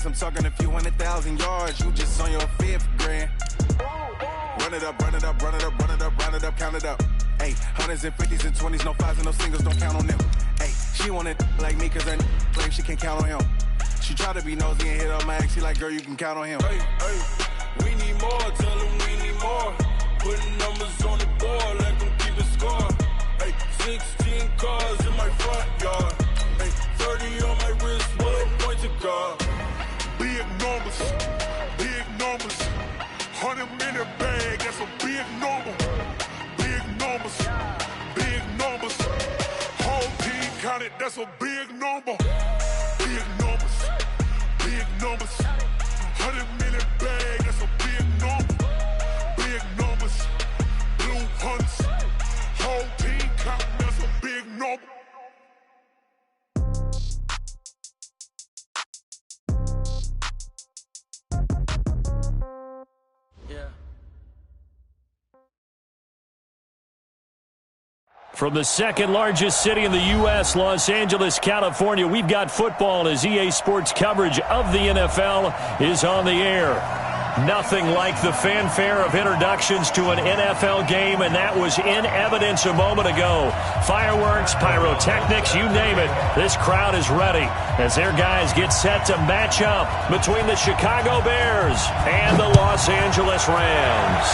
bands, I'm talking a few 100,000 yards. You just on your 5th grand. Run it up, run it up, run it up, run it up, run it up, count it up. Hey, hundreds and 50s and 20s, no 5s and no singles, don't count on them. Hey, she want it like me cause her claim she can't count on him. She try to be nosy and hit up my ex, she like, girl, you can count on him. Hey, we need more, tell them we need more. Putting numbers on the board, let them keep it score. Hey, 16 cars in my front yard. Hey, 30 on my wrist, one point to guard. Big numbers, 100-minute bag, that's a big number. Big numbers, whole team counted, that's a big number. Big numbers, 100-minute bag, that's a big number. Big numbers, blue hunts, whole team counting, that's a big number. From the second largest city in the U.S., Los Angeles, California, we've got football as EA Sports coverage of the NFL is on the air. Nothing like the fanfare of introductions to an NFL game, and that was in evidence a moment ago. Fireworks, pyrotechnics, you name it. This crowd is ready as their guys get set to match up between the Chicago Bears and the Los Angeles Rams.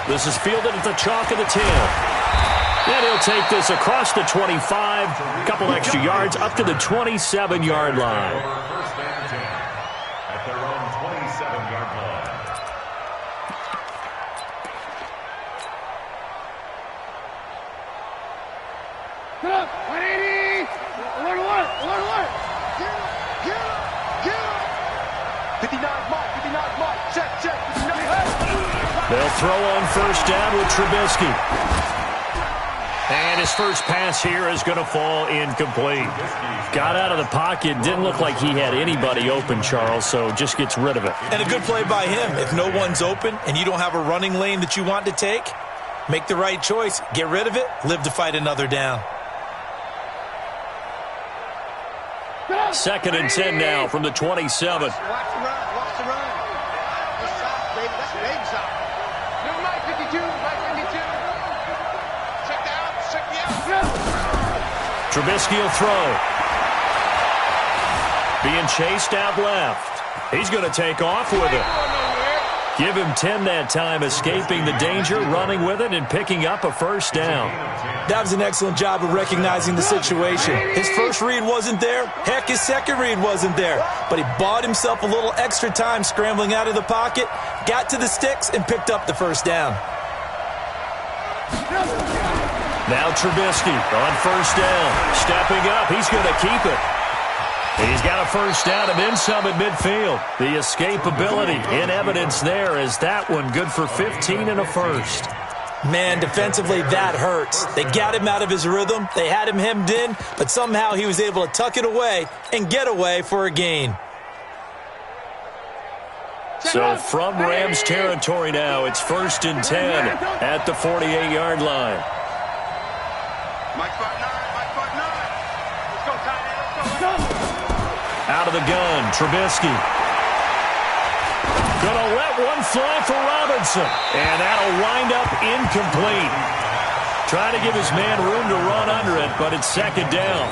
This is fielded at the chalk of the 10. And he'll take this across the 25, a couple extra yards, up to the 27-yard line. First and 10 at their own 27-yard line. Get up, 180. Alert. Get up. 59 mark, check. 59. They'll throw on first down with Trubisky. And his first pass here is going to fall incomplete. Got out of the pocket. Didn't look like he had anybody open, Charles, so just gets rid of it. And a good play by him. If no one's open and you don't have a running lane that you want to take, make the right choice. Get rid of it. Live to fight another down. 2nd and 10 now from the 27. Watch the run. That's baby side. Number 52. Check the out. Trubisky will throw. Being chased out left. He's going to take off with it. Give him 10 that time, escaping the danger, running with it, and picking up a first down. That was an excellent job of recognizing the situation. His first read wasn't there. Heck, his second read wasn't there. But he bought himself a little extra time scrambling out of the pocket, got to the sticks, and picked up the first down. Now Trubisky on first down. Stepping up. He's going to keep it. He's got a first down and then some at midfield. The escapability in evidence there is that one good for 15 and a first. Man, defensively, that hurts. They got him out of his rhythm. They had him hemmed in, but somehow he was able to tuck it away and get away for a gain. So from Rams territory now, it's 1st and 10 at the 48-yard line. Mike 5-9. Let's go, tight end. Let's go. Out of the gun, Trubisky. Gonna let one fly for Robinson. And that'll wind up incomplete. Trying to give his man room to run under it, but it's 2nd down.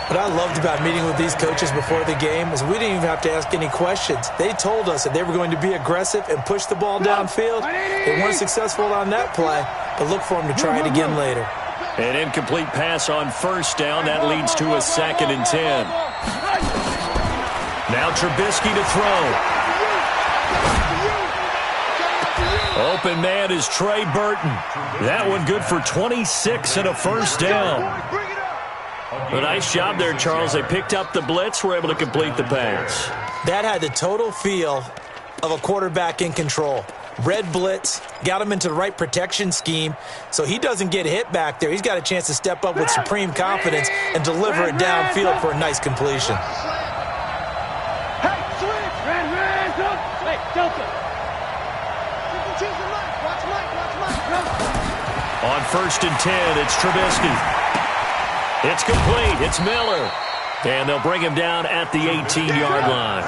What I loved about meeting with these coaches before the game was we didn't even have to ask any questions. They told us that they were going to be aggressive and push the ball downfield. They weren't successful on that play, but look for them to try it again later. An incomplete pass on first down. That leads to a 2nd and 10. Now Trubisky to throw. Open man is Trey Burton. That one good for 26 and a first down. A nice job there, Charles. They picked up the blitz, were able to complete the pass. That had the total feel of a quarterback in control. Red blitz, got him into the right protection scheme, so he doesn't get hit back there. He's got a chance to step up with supreme confidence and deliver it downfield for a nice completion. Hey, switch! Red, Delta! Watch Mike. On 1st and 10, it's Trubisky. It's complete. It's Miller. And they'll bring him down at the 18-yard line.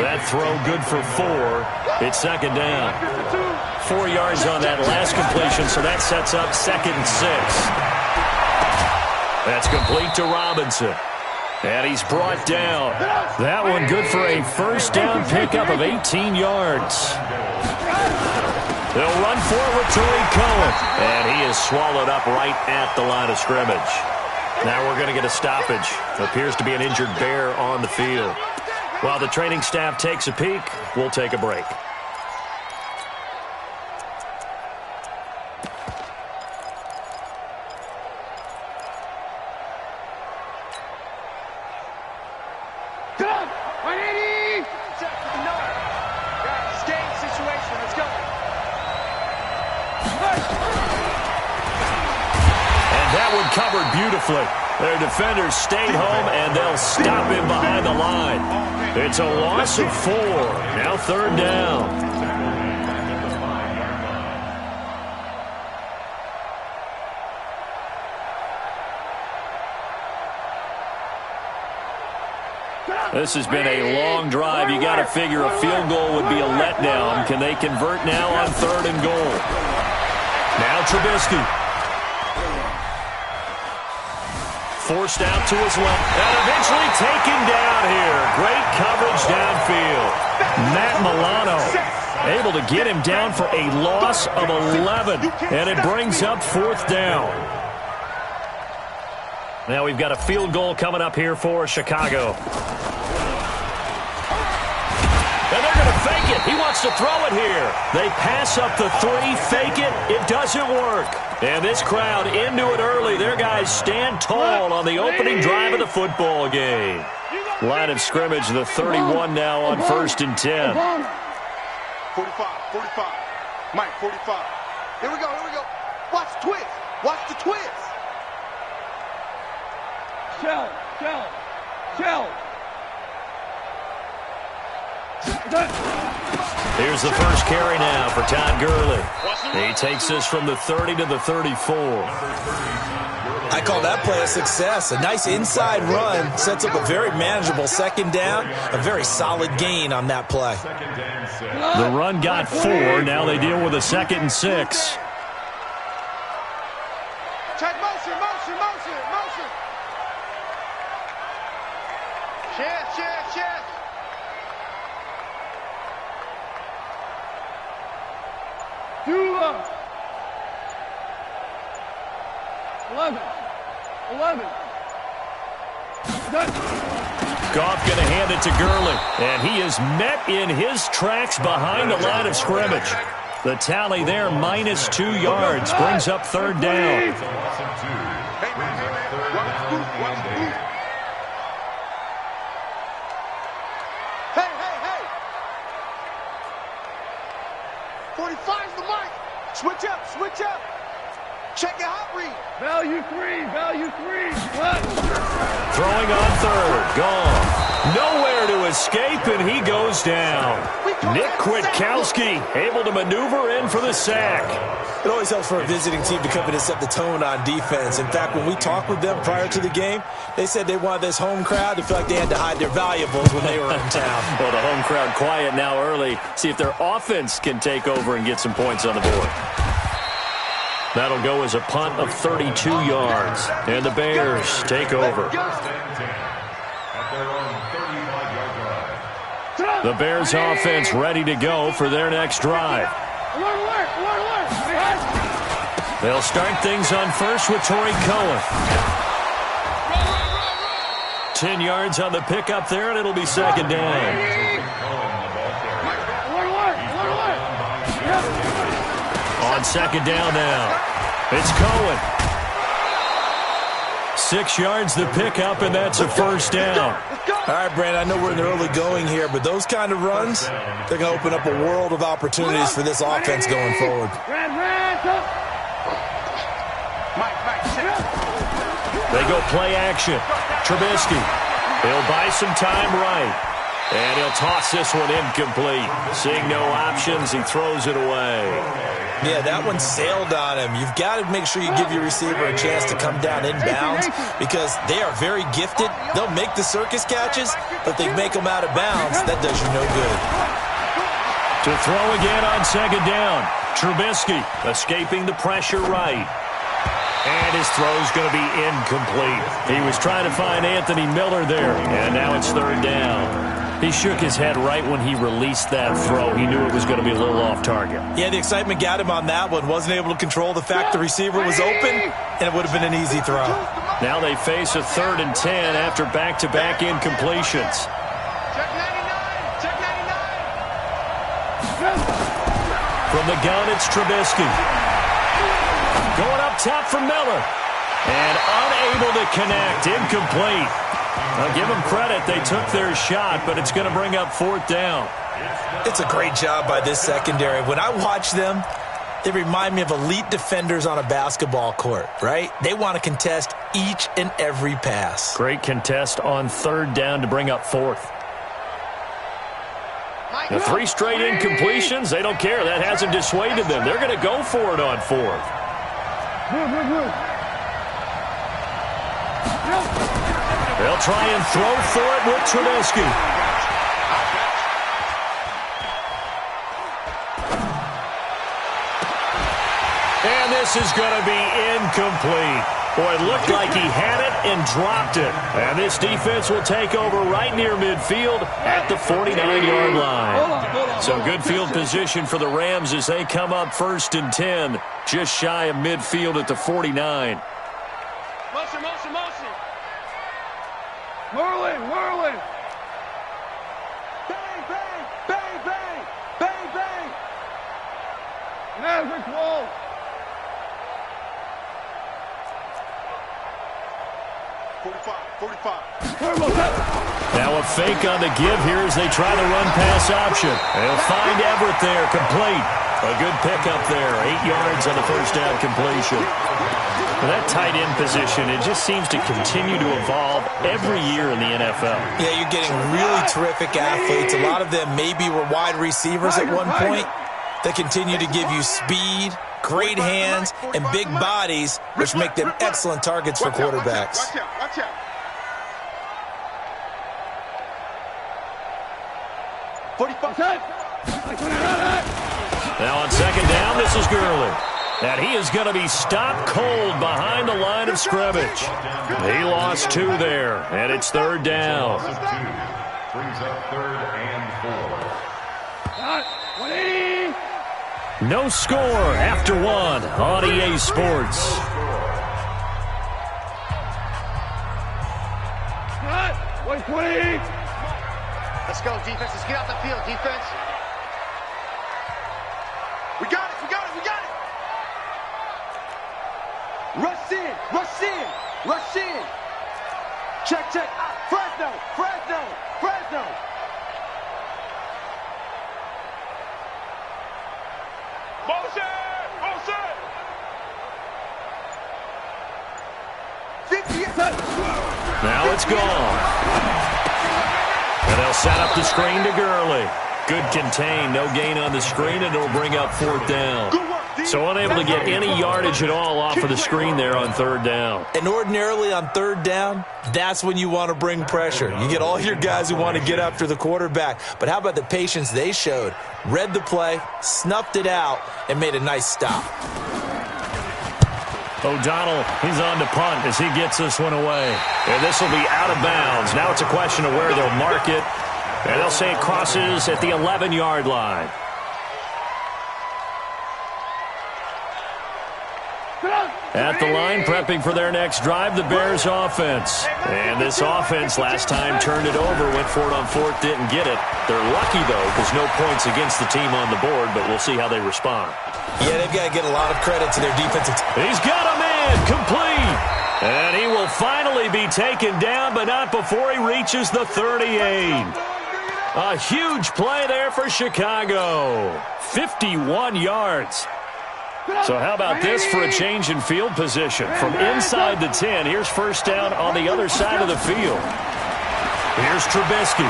That throw good for 4. It's second down. 4 yards on that last completion, so that sets up 2nd and 6. That's complete to Robinson. And he's brought down. That one good for a first down pickup of 18 yards. They'll run forward to Cohen. And he is swallowed up right at the line of scrimmage. Now we're going to get a stoppage. Appears to be an injured Bear on the field. While the training staff takes a peek, we'll take a break. Covered beautifully. Their defenders stayed home, and they'll stop him behind the line. It's a loss of 4. Now 3rd down. This has been a long drive. You got to figure a field goal would be a letdown. Can they convert now on 3rd and goal? Now Trubisky. Forced out to his left, and eventually taken down here. Great coverage downfield. Matt Milano able to get him down for a loss of 11, and it brings up 4th down. Now we've got a field goal coming up here for Chicago. And they're going to fake it. He wants to throw it here. They pass up the 3, fake it. It doesn't work. And this crowd into it early. Their guys stand tall on the opening drive of the football game. Line of scrimmage, the 31 now on 1st and 10. 45. Mike, 45. Here we go. Watch the twist. Watch the twist. Shell. Here's the first carry now for Todd Gurley. He takes this from the 30 to the 34. I call that play a success. A nice inside run sets up a very manageable 2nd down. A very solid gain on that play. The run got 4. Now they deal with a 2nd and 6. Check motion. Check. Too low. 11. Goff going to hand it to Gurley. And he is met in his tracks behind the line of scrimmage. The tally there, -2 yards, brings up 3rd down. Hey. 45's the mark. Switch up. Check your hot read. Value three. Throwing on 3rd. Gone. Nowhere to escape, and he goes down. Nick Kwiatkowski able to maneuver in for the sack. It always helps for a visiting team to come in and set the tone on defense. In fact, when we talked with them prior to the game, they said they wanted this home crowd to feel like they had to hide their valuables when they were in town. Well, the home crowd quiet now early. See if their offense can take over and get some points on the board. That'll go as a punt of 32 yards. And the Bears take over. The Bears offense ready to go for their next drive. They'll start things on first with Torrey Cohen. 10 yards on the pickup there, and it'll be 2nd down. On 2nd down now, it's Cohen. 6 yards the pickup, and that's a first down. All right, Brandon, I know we're in the early going here, but those kind of runs, they're going to open up a world of opportunities for this offense going forward. They go play action. Trubisky. He'll buy some time right. And he'll toss this one incomplete. Seeing no options, he throws it away. Yeah, that one sailed on him. You've got to make sure you give your receiver a chance to come down inbounds because they are very gifted. They'll make the circus catches, but they make them out of bounds. That does you no good. To throw again on second down. Trubisky escaping the pressure right. And his throw's going to be incomplete. He was trying to find Anthony Miller there, and now it's third down. He shook his head right when he released that throw. He knew it was going to be a little off target. Yeah, the excitement got him on that one. Wasn't able to control the fact the receiver was open, and it would have been an easy throw. Now they face a 3rd and 10 after back-to-back incompletions. Check 99. Check 99. From the gun, it's Trubisky. Going up top for Miller. And unable to connect. Incomplete. I'll give them credit. They took their shot, but it's going to bring up 4th down. It's a great job by this secondary. When I watch them, they remind me of elite defenders on a basketball court, right? They want to contest each and every pass. Great contest on 3rd down to bring up 4th. The 3 straight incompletions, they don't care. That hasn't dissuaded them. They're going to go for it on 4th. They'll try and throw for it with Trubisky. And this is going to be incomplete. Boy, it looked like he had it and dropped it. And this defense will take over right near midfield at the 49-yard line. So good field position for the Rams as they come up 1st and 10, just shy of midfield at the 49. Motion, motion, motion. Whirling, whirling. Bang, bang, bang, bang, bang, bang. Maverick wall. Now a fake on the give here as they try the run-pass option. They'll find Everett there, complete. A good pickup there, 8 yards on the 1st down completion. Well, that tight end position, it just seems to continue to evolve every year in the NFL. Yeah, you're getting really terrific athletes. A lot of them maybe were wide receivers at one point. They continue to give you speed, great hands, and big bodies, which make them excellent targets for quarterbacks. Watch out, watch out. 45. Now on 2nd down, this is Gurley. And he is going to be stopped cold behind the line of scrimmage. He lost 2 there, and it's 3rd down. Brings up 3rd and 4. No score after 1 on EA Sports. Let's go, defense. Let's get out the field, defense. We got it, we got it, we got it. Rush in, rush in, rush in. Check, check. Fresno, Fresno, Fresno. Motion, motion. 50. Now it's gone. And they'll set up the screen to Gurley. Good contain, no gain on the screen, and it'll bring up 4th down. So unable to get any yardage at all off of the screen there on 3rd down. And ordinarily on 3rd down, that's when you want to bring pressure. You get all your guys who want to get after the quarterback. But how about the patience they showed? Read the play, snuffed it out, and made a nice stop. O'Donnell, he's on to punt as he gets this one away. And this will be out of bounds. Now it's a question of where they'll mark it. And they'll say it crosses at the 11-yard line. At the line, prepping for their next drive, the Bears offense. And this offense last time turned it over, went for it on 4th, didn't get it. They're lucky, though, because no points against the team on the board, but we'll see how they respond. Yeah, they've got to get a lot of credit to their defensive team. He's got a man, complete. And he will finally be taken down, but not before he reaches the 38. A huge play there for Chicago. 51 yards. So how about this for a change in field position? From inside the 10, here's 1st down on the other side of the field. Here's Trubisky.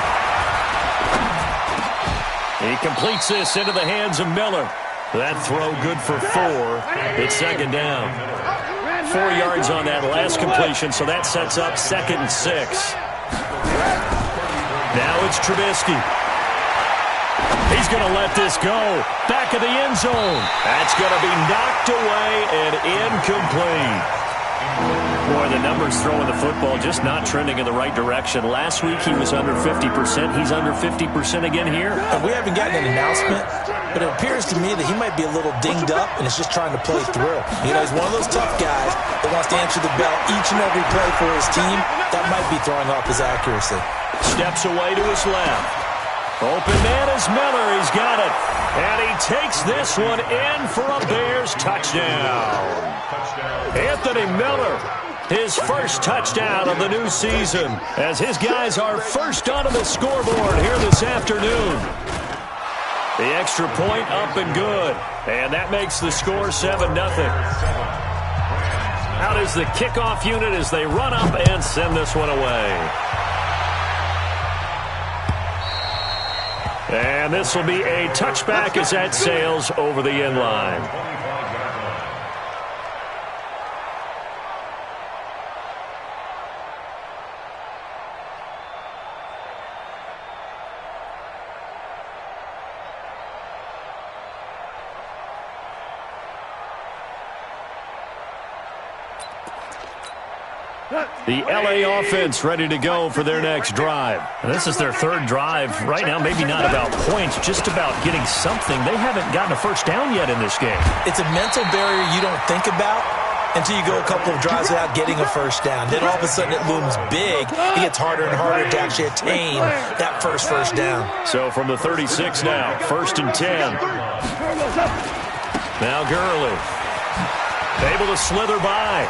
He completes this into the hands of Miller. That throw good for 4. It's second down. 4 yards on that last completion, so that sets up 2nd and 6. Now it's Trubisky. He's going to let this go. Back of the end zone. That's going to be knocked away and incomplete. Boy, the numbers throwing the football just not trending in the right direction. Last week he was under 50%. He's under 50% again here. And we haven't gotten an announcement, but it appears to me that he might be a little dinged up and is just trying to play through. You know, he's one of those tough guys that wants to answer the bell each and every play for his team. That might be throwing off his accuracy. Steps away to his left. Open man is Miller. He's got it. And he takes this one in for a Bears touchdown. Anthony Miller, his first touchdown of the new season, as his guys are first onto the scoreboard here this afternoon. The extra point up and good. And that makes the score 7-0. Out is the kickoff unit as they run up and send this one away. And this will be a touchback as that sails over the end line. The LA offense ready to go for their next drive. And this is their 3rd drive right now. Maybe not about points, just about getting something. They haven't gotten a first down yet in this game. It's a mental barrier you don't think about until you go a couple of drives without getting a first down. Then all of a sudden it looms big. It gets harder and harder to actually attain that first down. So from the 36 now, 1st and 10. Now Gurley. Able to slither by.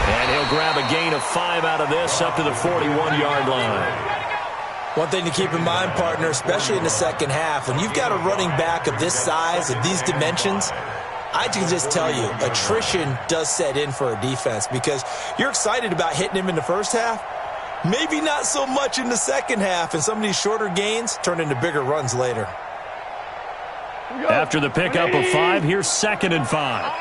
And he'll grab a gain of 5 out of this up to the 41-yard line. One thing to keep in mind, partner, especially in the second half, when you've got a running back of this size, of these dimensions, I can just tell you, attrition does set in for a defense because you're excited about hitting him in the first half. Maybe not so much in the second half, and some of these shorter gains turn into bigger runs later. After the pickup of 5, here's 2nd and 5.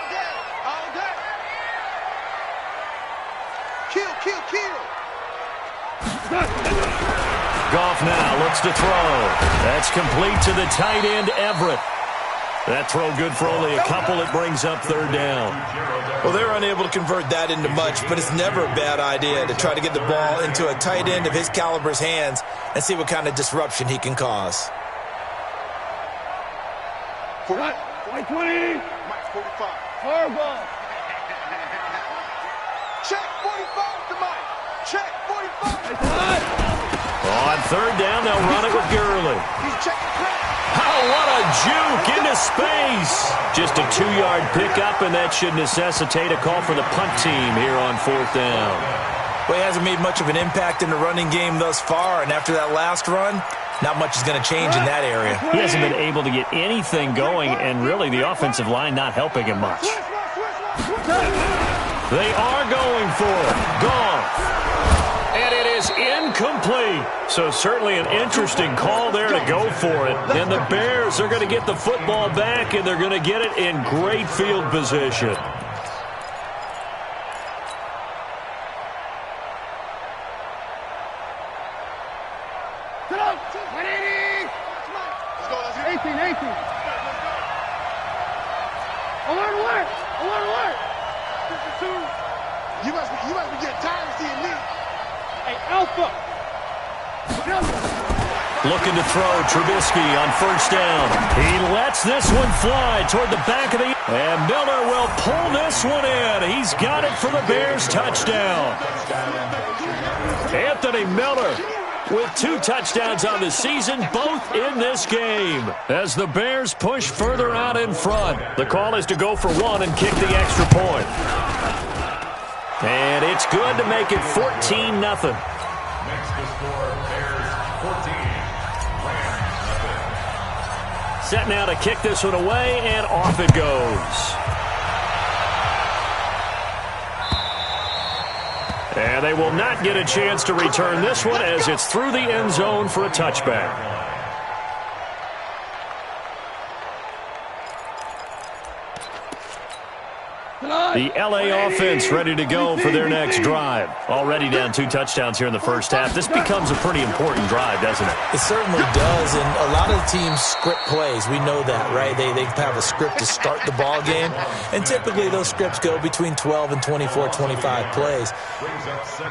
Goff now looks to throw. That's complete to the tight end, Everett. That throw good for only a couple. It brings up 3rd down. Well, they're unable to convert that into much, but it's never a bad idea to try to get the ball into a tight end of his caliber's hands and see what kind of disruption he can cause. What? 20. Mike 45. Horrible. Check 45 to Mike. Check 45. On 3rd down, they'll run it with Gurley. He's checking credit. Oh, what a juke into space. Just a 2-yard pickup, and that should necessitate a call for the punt team here on 4th down. Well, he hasn't made much of an impact in the running game thus far, and after that last run, not much is going to change in that area. He hasn't been able to get anything going, and really the offensive line not helping him much. They are going for it. Goff. And it is incomplete. So certainly an interesting call there to go for it. And the Bears are going to get the football back, and they're going to get it in great field position. You must be getting tired of seeing me. Hey, Alpha. Looking to throw, Trubisky on 1st down. He lets this one fly toward the back of the... And Miller will pull this one in. He's got it for the Bears touchdown. Anthony Miller with 2 touchdowns on the season, both in this game. As the Bears push further out in front, the call is to go for 1 and kick the extra point. And it's good to make it 14-0. Next to score, Bears 14, Rams 0. Set now to kick this one away, and off it goes. And they will not get a chance to return this one as it's through the end zone for a touchback. The LA offense ready to go for their next drive. Already down 2 touchdowns here in the first half. This becomes a pretty important drive, doesn't it? It certainly does, and a lot of the teams script plays. We know that, right? They have a script to start the ball game, and typically those scripts go between 12 and 24, 25 plays.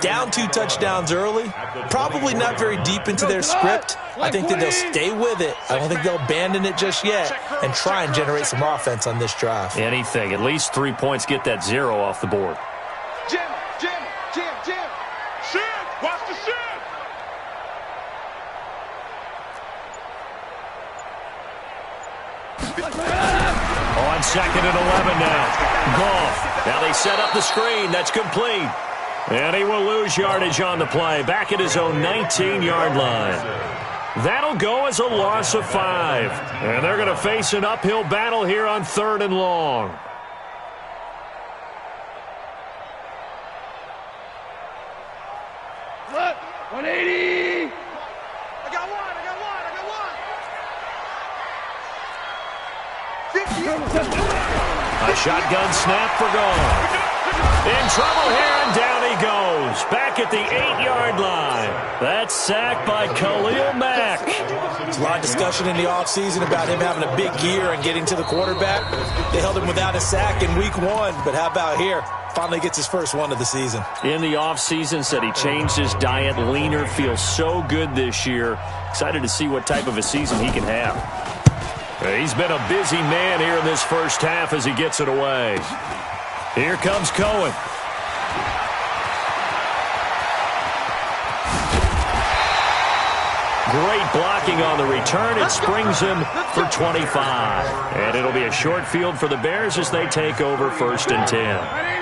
Down 2 touchdowns early, probably not very deep into their script. I think that they'll stay with it. I don't think they'll abandon it just yet and try and generate some offense on this drive. Anything. At least 3 points. Get that 0 off the board. Jim. Shin! Watch the shin! On 2nd and 11 now. Goff. Now they set up the screen. That's complete. And he will lose yardage on the play. Back at his own 19-yard line. That'll go as a loss of 5. And they're going to face an uphill battle here on 3rd and long. Look, 180. I got one. 50. A shotgun snap for Goff. In trouble here, and down he goes. Back at the 8-yard line. That's sacked by Khalil Mack. There's a lot of discussion in the offseason about him having a big year and getting to the quarterback. They held him without a sack in week 1, but how about here? Finally gets his first one of the season. In the offseason, said he changed his diet, leaner, feels so good this year. Excited to see what type of a season he can have. He's been a busy man here in this first half as he gets it away. Here comes Cohen. Great blocking on the return. It springs him for 25. And it'll be a short field for the Bears as they take over 1st and 10.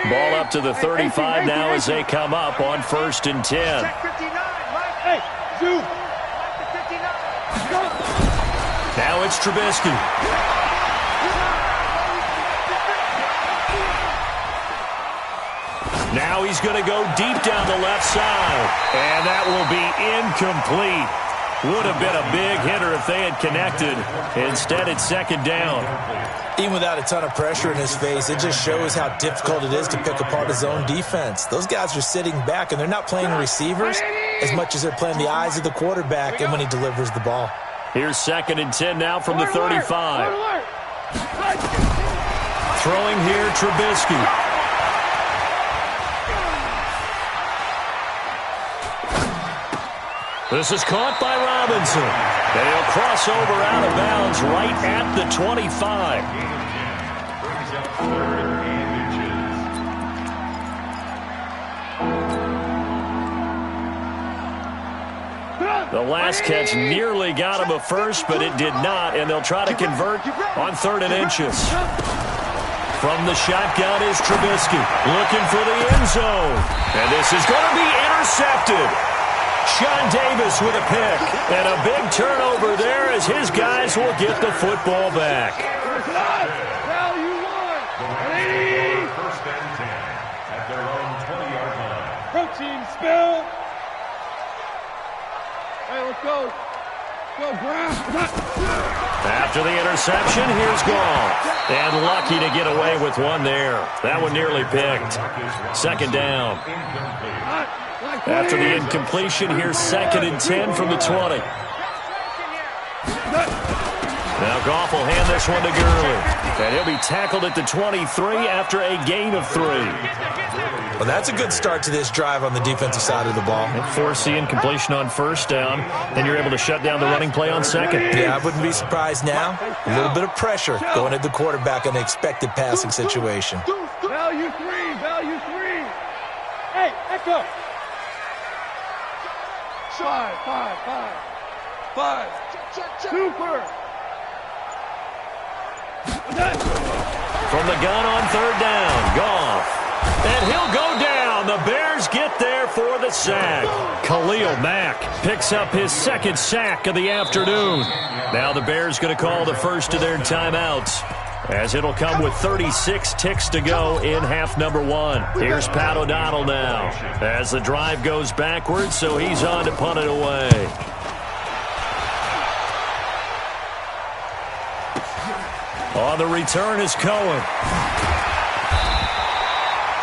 Ball up to the 35 now as they come up on 1st and 10. Hey, shoot. Now it's Trubisky. Now he's going to go deep down the left side. And that will be incomplete. Would have been a big hitter if they had connected. Instead, it's 2nd down. Even without a ton of pressure in his face, it just shows how difficult it is to pick apart his own defense. Those guys are sitting back, and they're not playing receivers as much as they're playing the eyes of the quarterback and when he delivers the ball. Here's 2nd and 10 now from the 35. Throwing here, Trubisky. This is caught by Robinson. And he'll cross over out of bounds right at the 25. The last catch nearly got him a first, but it did not, and they'll try to convert on 3rd and inches. From the shotgun is Trubisky, looking for the end zone. And this is going to be intercepted. Sean Davis with a pick, and a big turnover there as his guys will get the football back. First and 10 at their own 20-yard line. Protein spill. Hey, let's go. Go, Brown. After the interception, here's Goff. And lucky to get away with one there. That one nearly picked. 2nd down. After the incompletion, here's 2nd and 10 from the 20. Now Goff will hand this one to Gurley. And he'll be tackled at the 23 after a gain of 3. Well, that's a good start to this drive on the defensive side of the ball. And force the incompletion on 1st down. Then you're able to shut down the running play on 2nd. Yeah, I wouldn't be surprised now. A little bit of pressure going at the quarterback in an expected passing situation. Value 3. Hey, Echo. 5. Cooper. From the gun on 3rd down, Goff. And he'll go down. The Bears get there for the sack. Khalil Mack picks up his 2nd sack of the afternoon. Now the Bears going to call the first of their timeouts, as it'll come with 36 ticks to go in half number 1. Here's Pat O'Donnell now as the drive goes backwards, so he's on to punt it away. On the return is Cohen.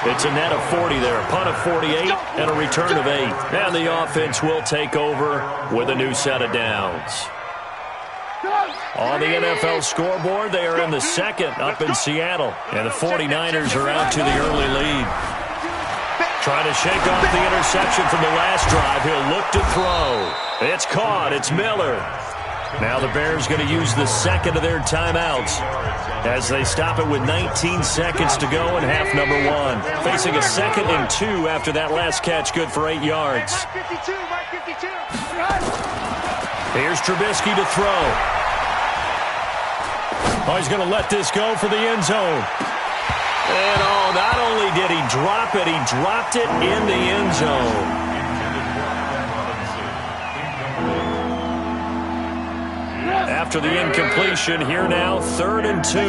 It's a net of 40 there, a punt of 48, and a return of 8. And the offense will take over with a new set of downs. On the NFL scoreboard, they are in the second up in Seattle, and the 49ers are out to the early lead. Trying to shake off the interception from the last drive. He'll look to throw. It's caught. It's Miller. Now the Bears going to use the second of their timeouts as they stop it with 19 seconds to go in half number 1. Facing a 2nd and 2 after that last catch, good for 8 yards. Here's Trubisky to throw. Oh, he's going to let this go for the end zone. And not only did he drop it, he dropped it in the end zone. After the incompletion, here now, 3rd and 2.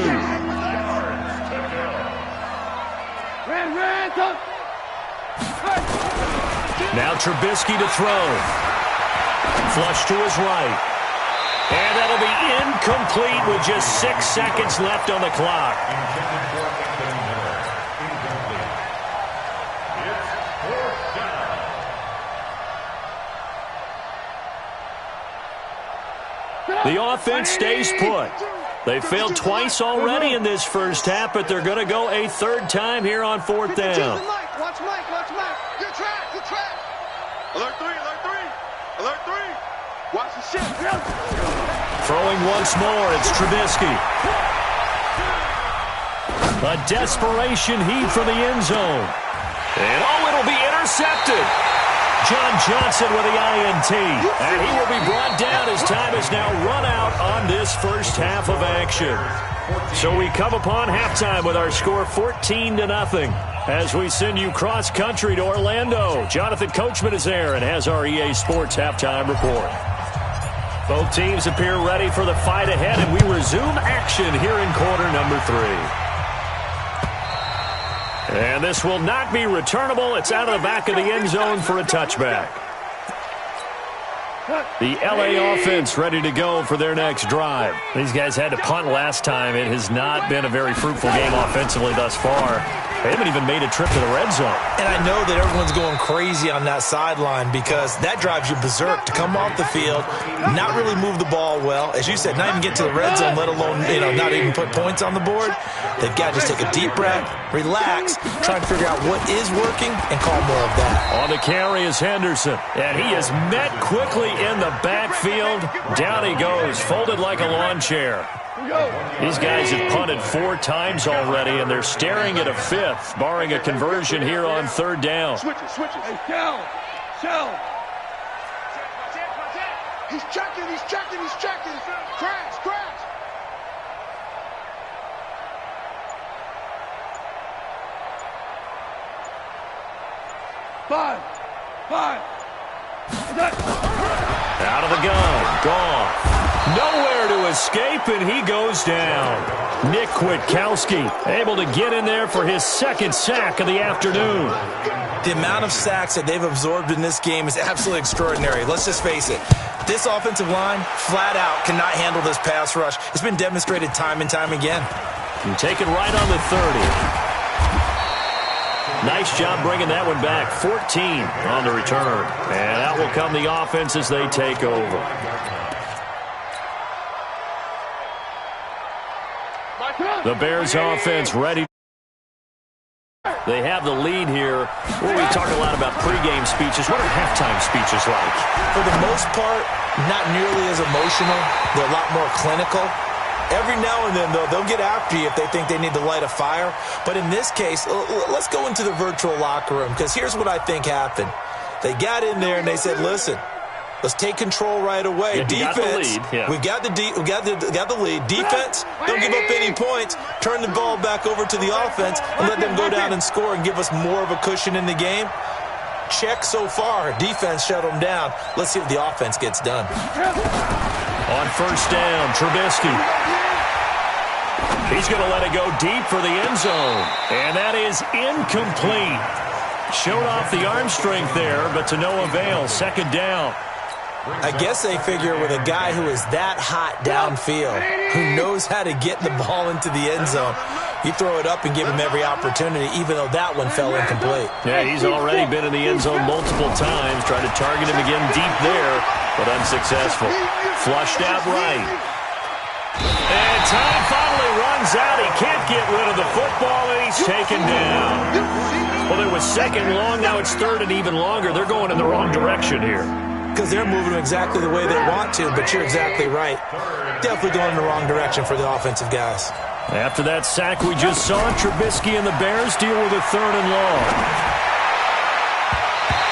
Now Trubisky to throw. Flush to his right. And that'll be incomplete with just 6 seconds left on the clock. The offense stays put. They failed twice already in this first half, but they're going to go a 3rd time here on 4th down. Watch Mike. Good track. Alert 3. Watch the shit. Throwing once more, it's Trubisky. A desperation heave for the end zone. And it'll be intercepted. John Johnson with the INT. And he will be brought down as time is now run out on this first half of action. So we come upon halftime with our score 14-0 as we send you cross-country to Orlando. Jonathan Coachman is there and has our EA Sports halftime report. Both teams appear ready for the fight ahead, and we resume action here in quarter number 3. And this will not be returnable. It's out of the back of the end zone for a touchback. The LA offense ready to go for their next drive. These guys had to punt last time. It has not been a very fruitful game offensively thus far. They haven't even made a trip to the red zone. And I know that everyone's going crazy on that sideline because that drives you berserk to come off the field, not really move the ball well. As you said, not even get to the red zone, let alone, not even put points on the board. They've got to just take a deep breath, relax, try and figure out what is working, and call more of that. On the carry is Henderson, and he is met quickly in the backfield. Down he goes, folded like a lawn chair. These guys have punted 4 times already, and they're staring at a 5th, barring a conversion here on 3rd down. Switch it. Hey, Shell. He's checking. Crash. 5. Out of the gun, gone. Nowhere to escape, and he goes down. Nick Kwiatkowski able to get in there for his 2nd sack of the afternoon. The amount of sacks that they've absorbed in this game is absolutely extraordinary. Let's just face it. This offensive line, flat out, cannot handle this pass rush. It's been demonstrated time and time again. And taken right on the 30. Nice job bringing that one back. 14 on the return. And out will come the offense as they take over. The Bears offense ready. They have the lead here. Well, we talk a lot about pregame speeches. What are halftime speeches like? For the most part, not nearly as emotional. They're a lot more clinical. Every now and then, though, they'll get after you if they think they need to light a fire. But in this case, let's go into the virtual locker room, because here's what I think happened. They got in there and they said, listen, let's take control right away. Yeah, Defense, we got the lead. Defense, don't give up any points. Turn the ball back over to the offense and let them go down and score and give us more of a cushion in the game. Check so far. Defense shut them down. Let's see what the offense gets done. On 1st down, Trubisky. He's going to let it go deep for the end zone. And that is incomplete. Showed off the arm strength there, but to no avail. 2nd down. I guess they figure with a guy who is that hot downfield, who knows how to get the ball into the end zone, You throw it up and give him every opportunity, even though that one fell incomplete. Yeah, he's already been in the end zone multiple times, trying to target him again deep there, but unsuccessful. Flushed out right. And time finally runs out. He can't get rid of the football, and he's taken down. Well, it was second long. Now it's third and even longer. They're going in the wrong direction here. Because they're moving exactly the way they want to, but you're exactly right. Definitely going in the wrong direction for the offensive guys. After that sack we just saw, Trubisky and the Bears deal with a third and long.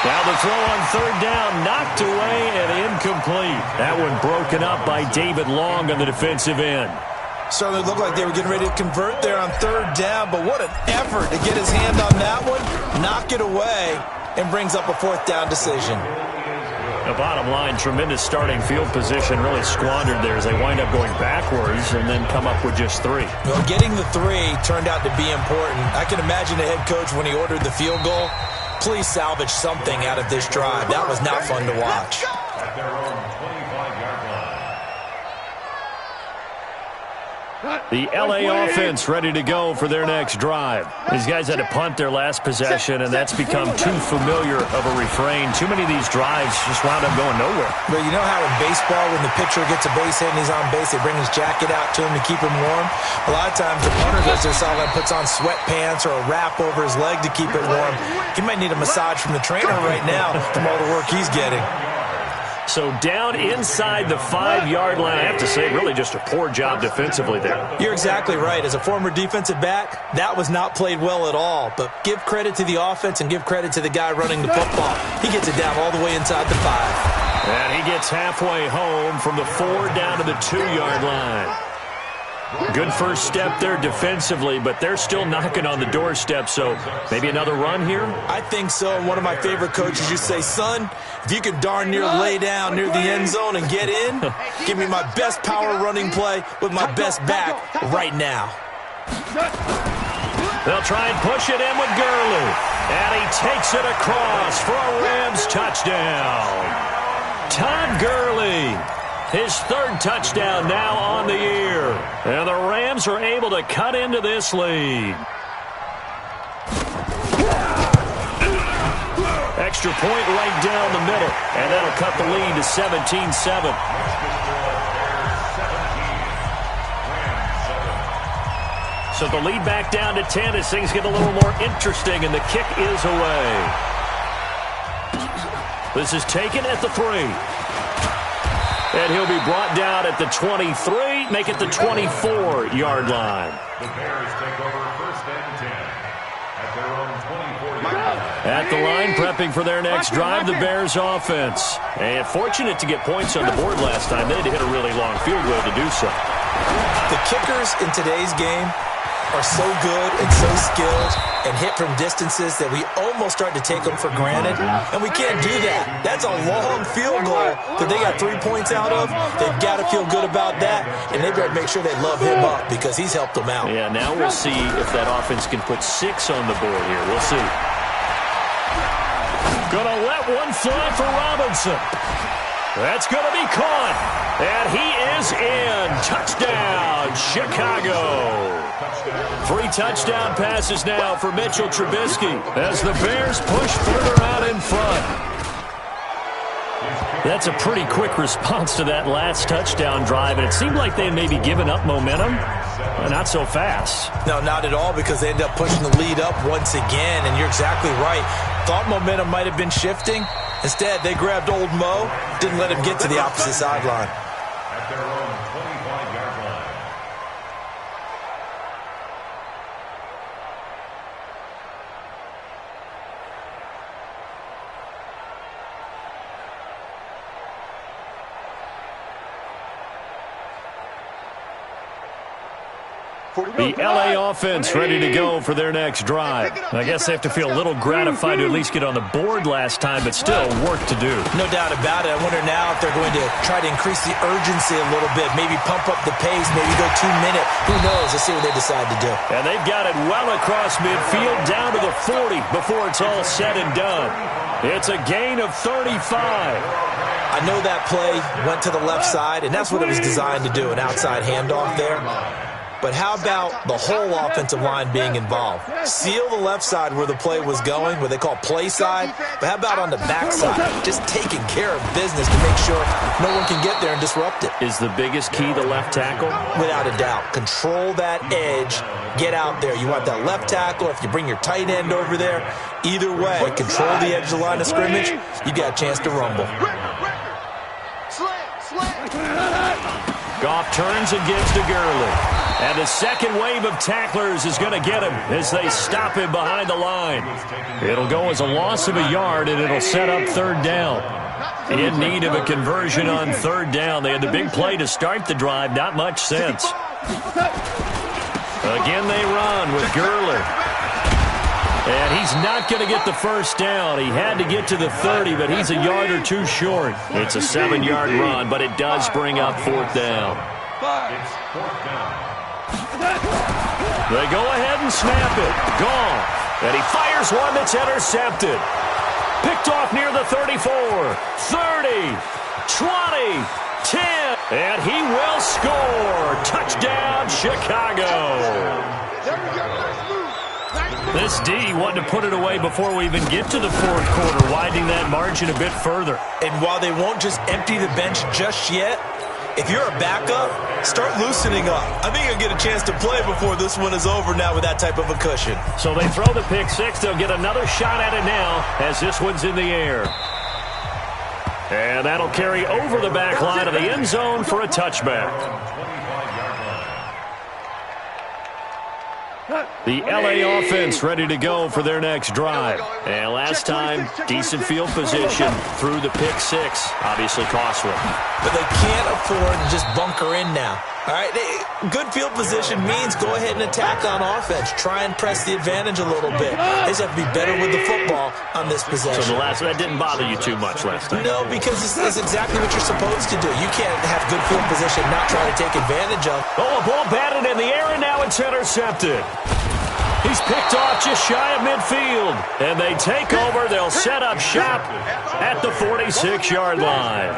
Now the throw on third down, knocked away and incomplete. That one broken up by David Long on the defensive end. Certainly looked like they were getting ready to convert there on third down, but what an effort to get his hand on that one, knock it away, and brings up a fourth down decision. The bottom line, tremendous starting field position, really squandered there as they wind up going backwards and then come up with just 3. Well, getting the 3 turned out to be important. I can imagine the head coach when he ordered the field goal, please salvage something out of this drive. That was not fun to watch. At their own 25-yard line. The L.A. offense ready to go for their next drive. These guys had to punt their last possession, and that's become too familiar of a refrain. Too many of these drives just wound up going nowhere. But you know how in baseball, when the pitcher gets a base hit and he's on base, they bring his jacket out to him to keep him warm? A lot of times the punter goes to the sideline, puts on sweatpants or a wrap over his leg to keep it warm. He might need a massage from the trainer right now from all the work he's getting. So down inside the 5-yard line, I have to say, really just a poor job defensively there. You're exactly right. As a former defensive back, that was not played well at all. But give credit to the offense and give credit to the guy running the football. He gets it down all the way inside the 5. And he gets halfway home from the 4 down to the 2-yard line. Good first step there defensively, but they're still knocking on the doorstep, so maybe another run here? I think so. One of my favorite coaches used to say, son, if you can darn near lay down near the end zone and get in, give me my best power running play with my best back right now. They'll try and push it in with Gurley, and he takes it across for a Rams touchdown. Todd Gurley. His 3rd touchdown now on the year. And the Rams are able to cut into this lead. Extra point right down the middle. And that'll cut the lead to 17-7. So the lead back down to 10 as things get a little more interesting, and the kick is away. This is taken at the 3. And he'll be brought down at the 23, make it the 24-yard line. The Bears take over 1st and 10 at their own 24-yard line. At the line, prepping for their next drive, the Bears offense. And fortunate to get points on the board last time. They had to hit a really long field goal to do so. The kickers in today's game are so good and so skilled and hit from distances that we almost start to take them for granted, and we can't do that. That's a long field goal that they got 3 points out of. They've got to feel good about that, and they better make sure they love him up because he's helped them out. Yeah, now we'll see if that offense can put 6 on the board here. We'll see. Gonna let one fly for Robinson. That's going to be caught, and he is in. Touchdown, Chicago. 3 touchdown passes now for Mitchell Trubisky as the Bears push further out in front. That's a pretty quick response to that last touchdown drive, and it seemed like they had maybe given up momentum. Not so fast. No, not at all, because they ended up pushing the lead up once again, and you're exactly right. Thought momentum might have been shifting. Instead, they grabbed old Mo, didn't let him get to the opposite sideline. At their own 25-yard line. The L.A. offense ready to go for their next drive. I guess they have to feel a little gratified to at least get on the board last time, but still work to do. No doubt about it. I wonder now if they're going to try to increase the urgency a little bit, maybe pump up the pace, maybe go 2-minute. Who knows? Let's see what they decide to do. And they've got it well across midfield down to the 40 before it's all said and done. It's a gain of 35. I know that play went to the left side, and that's what it was designed to do, an outside handoff there. but how about the whole offensive line being involved? Seal the left side where the play was going, where they call play side, but how about on the back side? Just taking care of business to make sure no one can get there and disrupt it. Is the biggest key the left tackle? Without a doubt. Control that edge. Get out there. You want that left tackle. If you bring your tight end over there, either way, control the edge of the line of scrimmage, you got a chance to rumble. Goff turns and gives to Gurley. And the second wave of tacklers is going to get him as they stop him behind the line. It'll go as a loss of a yard, and it'll set up third down. In need of a conversion on third down. They had the big play to start the drive. Not much sense. Again, they run with Gurley. And he's not going to get the first down. He had to get to the 30, but he's a yard or two short. It's a 7-yard run, but it does bring up fourth down. It's fourth down. They go ahead and snap it. Gone. And he fires one that's intercepted. Picked off near the 34, 30, 20, 10. And he will score. Touchdown, Chicago. This D wanted to put it away before we even get to the fourth quarter, widening that margin a bit further. And while they won't just empty the bench just yet, if you're a backup, start loosening up. I think you'll get a chance to play before this one is over now with that type of a cushion. So they throw the pick six. They'll get another shot at it now as this one's in the air. And that'll carry over the back line of the end zone for a touchback. The LA offense ready to go for their next drive. And last time, decent field position through the pick six. Obviously costly. But they can't afford to just bunker in now. All right, good field position means go ahead and attack on offense. Try and press the advantage a little bit. They just have to be better with the football on this possession. So that didn't bother you too much last time? No, because this is exactly what you're supposed to do. You can't have good field position, not try to take advantage of. Oh, a ball batted in the air, and now it's intercepted. He's picked off just shy of midfield. And they take over. They'll set up shop at the 46-yard line.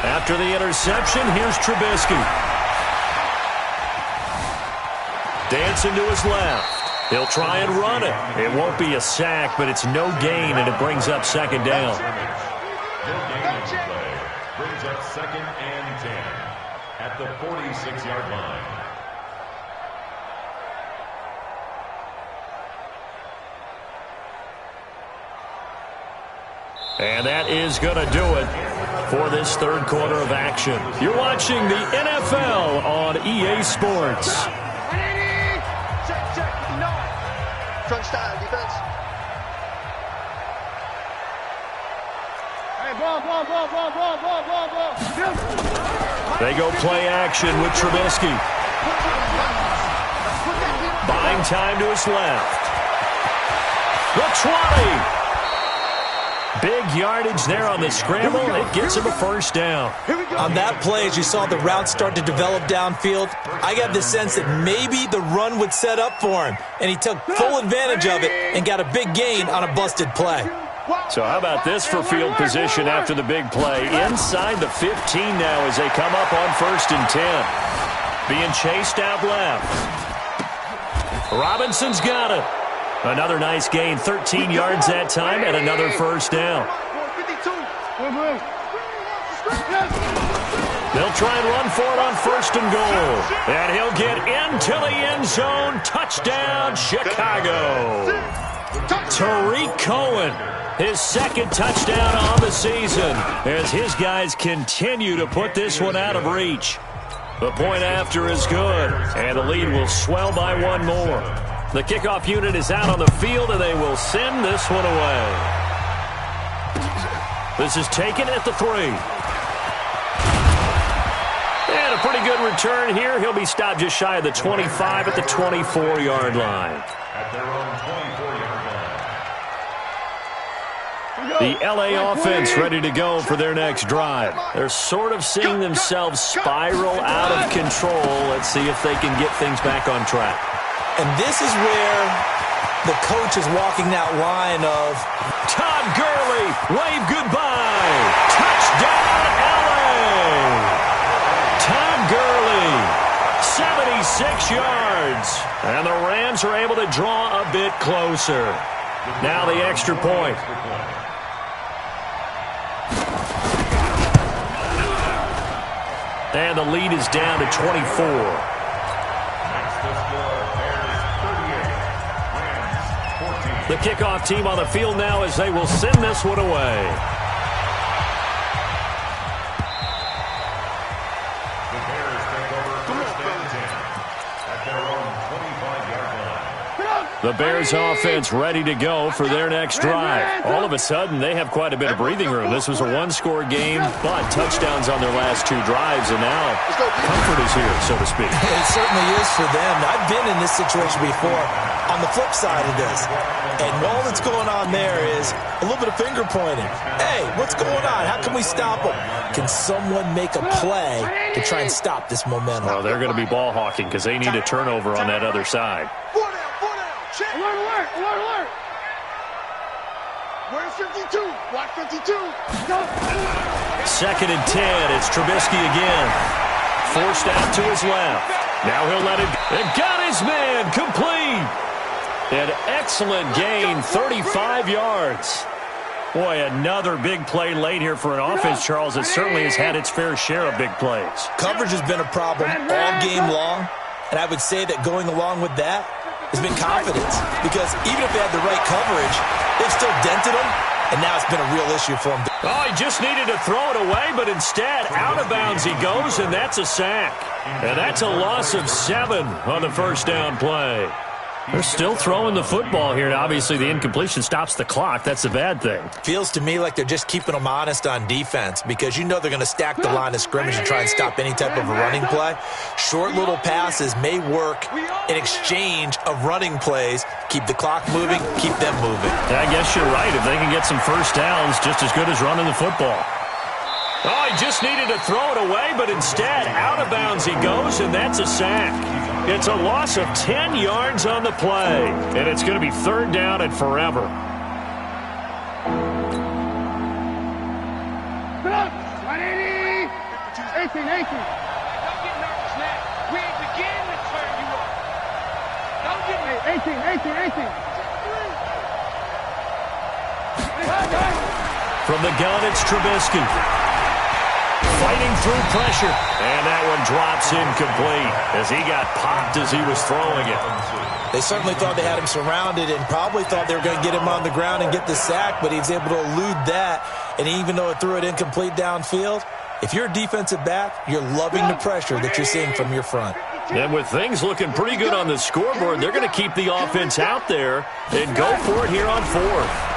After the interception, here's Trubisky. Dancing to his left. He'll try and run it. It won't be a sack, but it's no gain, and it brings up second down. Brings up second and 10 at the 46-yard line. And that is going to do it for this third quarter of action. You're watching the NFL on EA Sports. Front style defense. They go play action with Trubisky. Buying time to his left. The 20. Big yardage there on the scramble. It gets him a first down. On that play, as you saw the route start to develop downfield, I got the sense that maybe the run would set up for him, and he took full advantage of it and got a big gain on a busted play. So how about this for field position after the big play? Inside the 15 now as they come up on 1st and 10. Being chased out left. Robinson's got it. Another nice gain, 13 yards that time, and another first down. They'll try and run for it on 1st and goal. And he'll get into the end zone. Touchdown, Chicago. Tariq Cohen, his second touchdown on the season, as his guys continue to put this one out of reach. The point after is good, and the lead will swell by one more. The kickoff unit is out on the field, and they will send this one away. This is taken at the 3. And a pretty good return here. He'll be stopped just shy of the 25 at the 24-yard line. At their own 24-yard line. The LA offense ready to go for their next drive. They're sort of seeing themselves spiral out of control. Let's see if they can get things back on track. And this is where the coach is walking that line of Todd Gurley, wave goodbye. Touchdown, LA. are able to draw a bit closer. Now the extra point. And the lead is down to 24. The kickoff team on the field now as they will send this one away. The Bears take over first and 10 at their own 25-yard line. The Bears offense ready to go for their next drive. All of a sudden, they have quite a bit of breathing room. This was a one-score game, but touchdowns on their last two drives, and now comfort is here, so to speak. It certainly is for them. I've been in this situation before on the flip side of this. And all that's going on there is a little bit of finger pointing. Hey, what's going on? How can we stop them? Can someone make a play to try and stop this momentum? Well, they're going to be ball hawking because they need a turnover on that other side. Alert, alert, alert, alert. Where's 52? Watch 52. Go. 2nd and 10. It's Trubisky again. Forced out to his left. Now he'll let it. And got his man complete. An excellent gain, 35 yards. Boy, another big play late here for an offense, Charles, that certainly has had its fair share of big plays. Coverage has been a problem all game long, and I would say that going along with that has been confidence, because even if they had the right coverage, they've still dented them, and now it's been a real issue for them. Oh, he just needed to throw it away, but instead, out of bounds he goes, and that's a sack. And that's a loss of 7 on the first down play. They're still throwing the football here, and obviously the incompletion stops the clock. That's a bad thing. Feels to me like they're just keeping them honest on defense, because you know they're going to stack the line of scrimmage and try and stop any type of a running play. Short little passes may work in exchange of running plays. Keep the clock moving, keep them moving. I guess you're right. If they can get some first downs, just as good as running the football. Oh, he just needed to throw it away, but instead, out of bounds he goes, and that's a sack. It's a loss of 10 yards on the play, and it's going to be 3rd down and forever. 180. 18. Don't get nervous now. We ain't beginning to turn you up. Don't get me. 18. From the gun, it's Trubisky. Fighting through pressure. And that one drops incomplete as he got popped as he was throwing it. They certainly thought they had him surrounded and probably thought they were going to get him on the ground and get the sack, but he was able to elude that. And even though it threw it incomplete downfield, if you're a defensive back, you're loving the pressure that you're seeing from your front. And with things looking pretty good on the scoreboard, they're going to keep the offense out there and go for it here on 4th.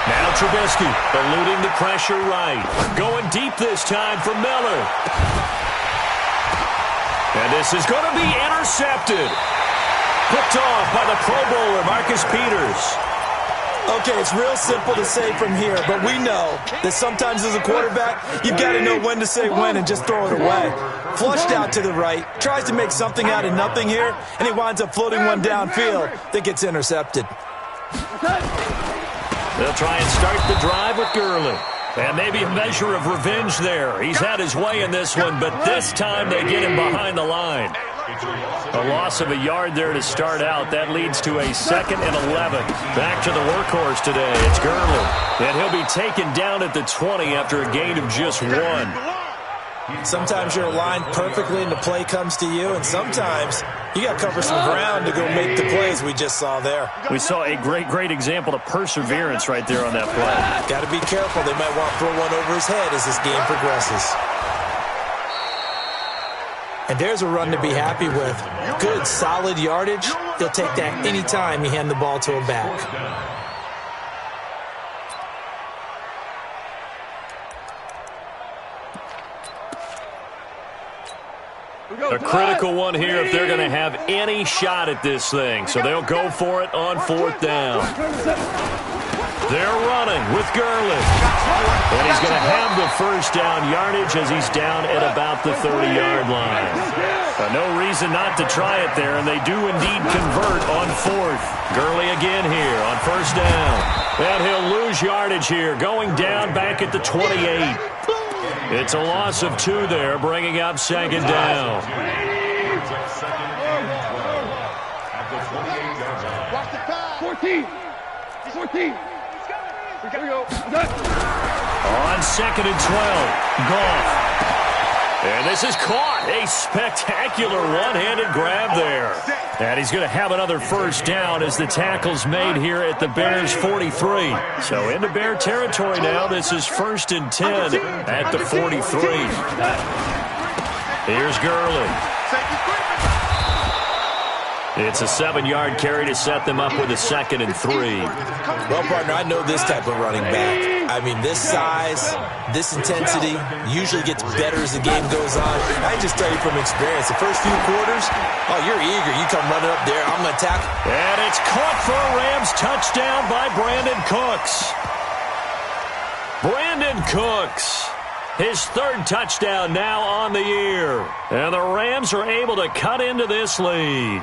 Now Trubisky eluding the pressure right. Going deep this time for Miller. And this is going to be intercepted. Picked off by the Pro Bowler, Marcus Peters. Okay, it's real simple to say from here, but we know that sometimes as a quarterback, you've got to know when to say when and just throw it away. Flushed out to the right, tries to make something out of nothing here, and he winds up floating one downfield that gets intercepted. They'll try and start the drive with Gurley. And maybe a measure of revenge there. He's had his way in this one, but this time they get him behind the line. A loss of a yard there to start out. That leads to a 2nd and 11. Back to the workhorse today. It's Gurley. And he'll be taken down at the 20 after a gain of just 1. Sometimes you're aligned perfectly and the play comes to you, and sometimes you got to cover some ground to go make the plays we just saw there. We saw a great example of perseverance right there on that play. Got to be careful. They might want to throw one over his head as this game progresses. And there's a run to be happy with. Good, solid yardage. He'll take that any time you hand the ball to a back. A critical one here if they're going to have any shot at this thing. So they'll go for it on 4th down. They're running with Gurley. And he's going to have the first down yardage as he's down at about the 30-yard line. No reason not to try it there, and they do indeed convert on 4th. Gurley again here on 1st down. And he'll lose yardage here, going down back at the 28. It's a loss of 2 there, bringing up 2nd down. 14. 14. Here we go. On 2nd and 12, Goff. And this is caught. A spectacular one-handed grab there. And he's going to have another first down as the tackle's made here at the Bears' 43. So into Bear territory now. This is 1st and 10 at the 43. Here's Gurley. It's a 7-yard carry to set them up with a 2nd and 3. Well, partner, I know this type of running back. I mean, this size, this intensity usually gets better as the game goes on. I just tell you from experience, the first few quarters, oh, you're eager. You come running up there, I'm going to tackle. And it's caught for a Rams touchdown by Brandon Cooks. Brandon Cooks. His 3rd touchdown now on the year. And the Rams are able to cut into this lead.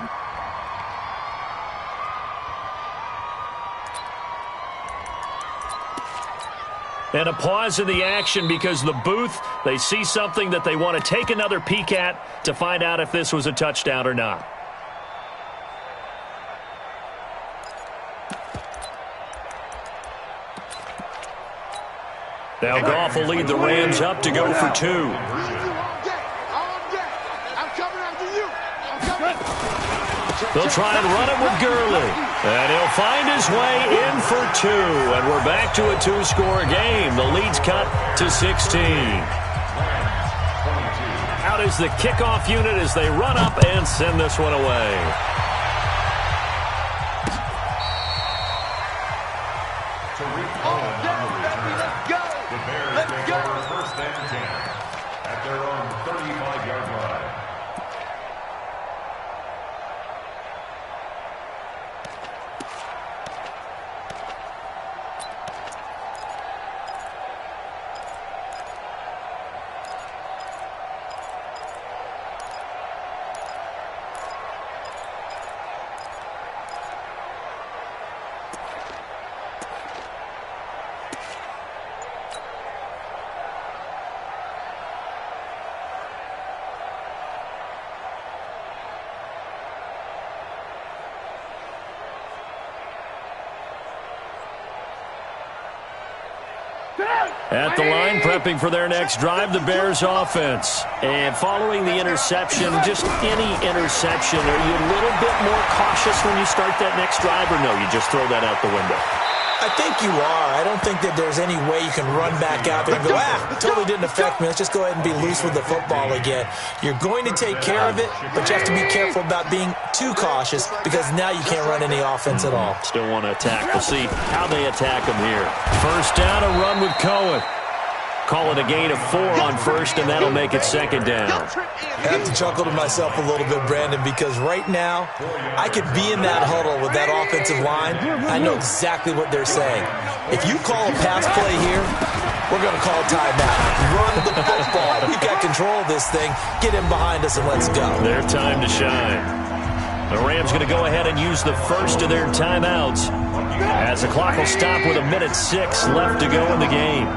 And a pause in the action because the booth, they see something that they want to take another peek at to find out if this was a touchdown or not. Now Goff will lead the Rams up to go for 2. They'll try and run it with Gurley. And he'll find his way in for 2. And we're back to a 2-score game. The lead's cut to 16. Out is the kickoff unit as they run up and send this one away. The Bears take over 1st and 10 at their own 35-yard line. At the line, prepping for their next drive, the Bears offense. And following the interception, just any interception, are you a little bit more cautious when you start that next drive, or no, you just throw that out the window? I think you are. I don't think that there's any way you can run back out there and go, totally didn't affect me. Let's just go ahead and be loose with the football again. You're going to take care of it, but you have to be careful about being too cautious because now you can't run any offense at all. Still want to attack. We'll see how they attack them here. First down, a run with Cohen. Call it a gain of 4 on 1st, and that'll make it 2nd down. I have to chuckle to myself a little bit, Brandon, because right now I could be in that huddle with that offensive line. I know exactly what they're saying. If you call a pass play here, we're going to call timeout. Run the football. We've got control of this thing. Get him behind us and let's go. Their time to shine. The Rams going to go ahead and use the first of their timeouts as the clock will stop with 1:06 left to go in the game.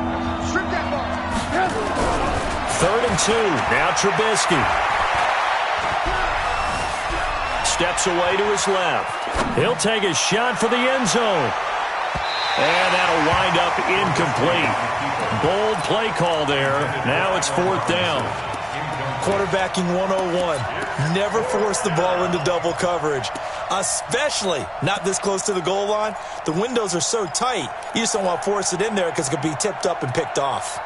3rd and 2. Now Trubisky. Steps away to his left. He'll take a shot for the end zone. And that'll wind up incomplete. Bold play call there. Now it's 4th down. Quarterbacking 101. Never force the ball into double coverage, especially not this close to the goal line. The windows are so tight, you just don't want to force it in there because it could be tipped up and picked off.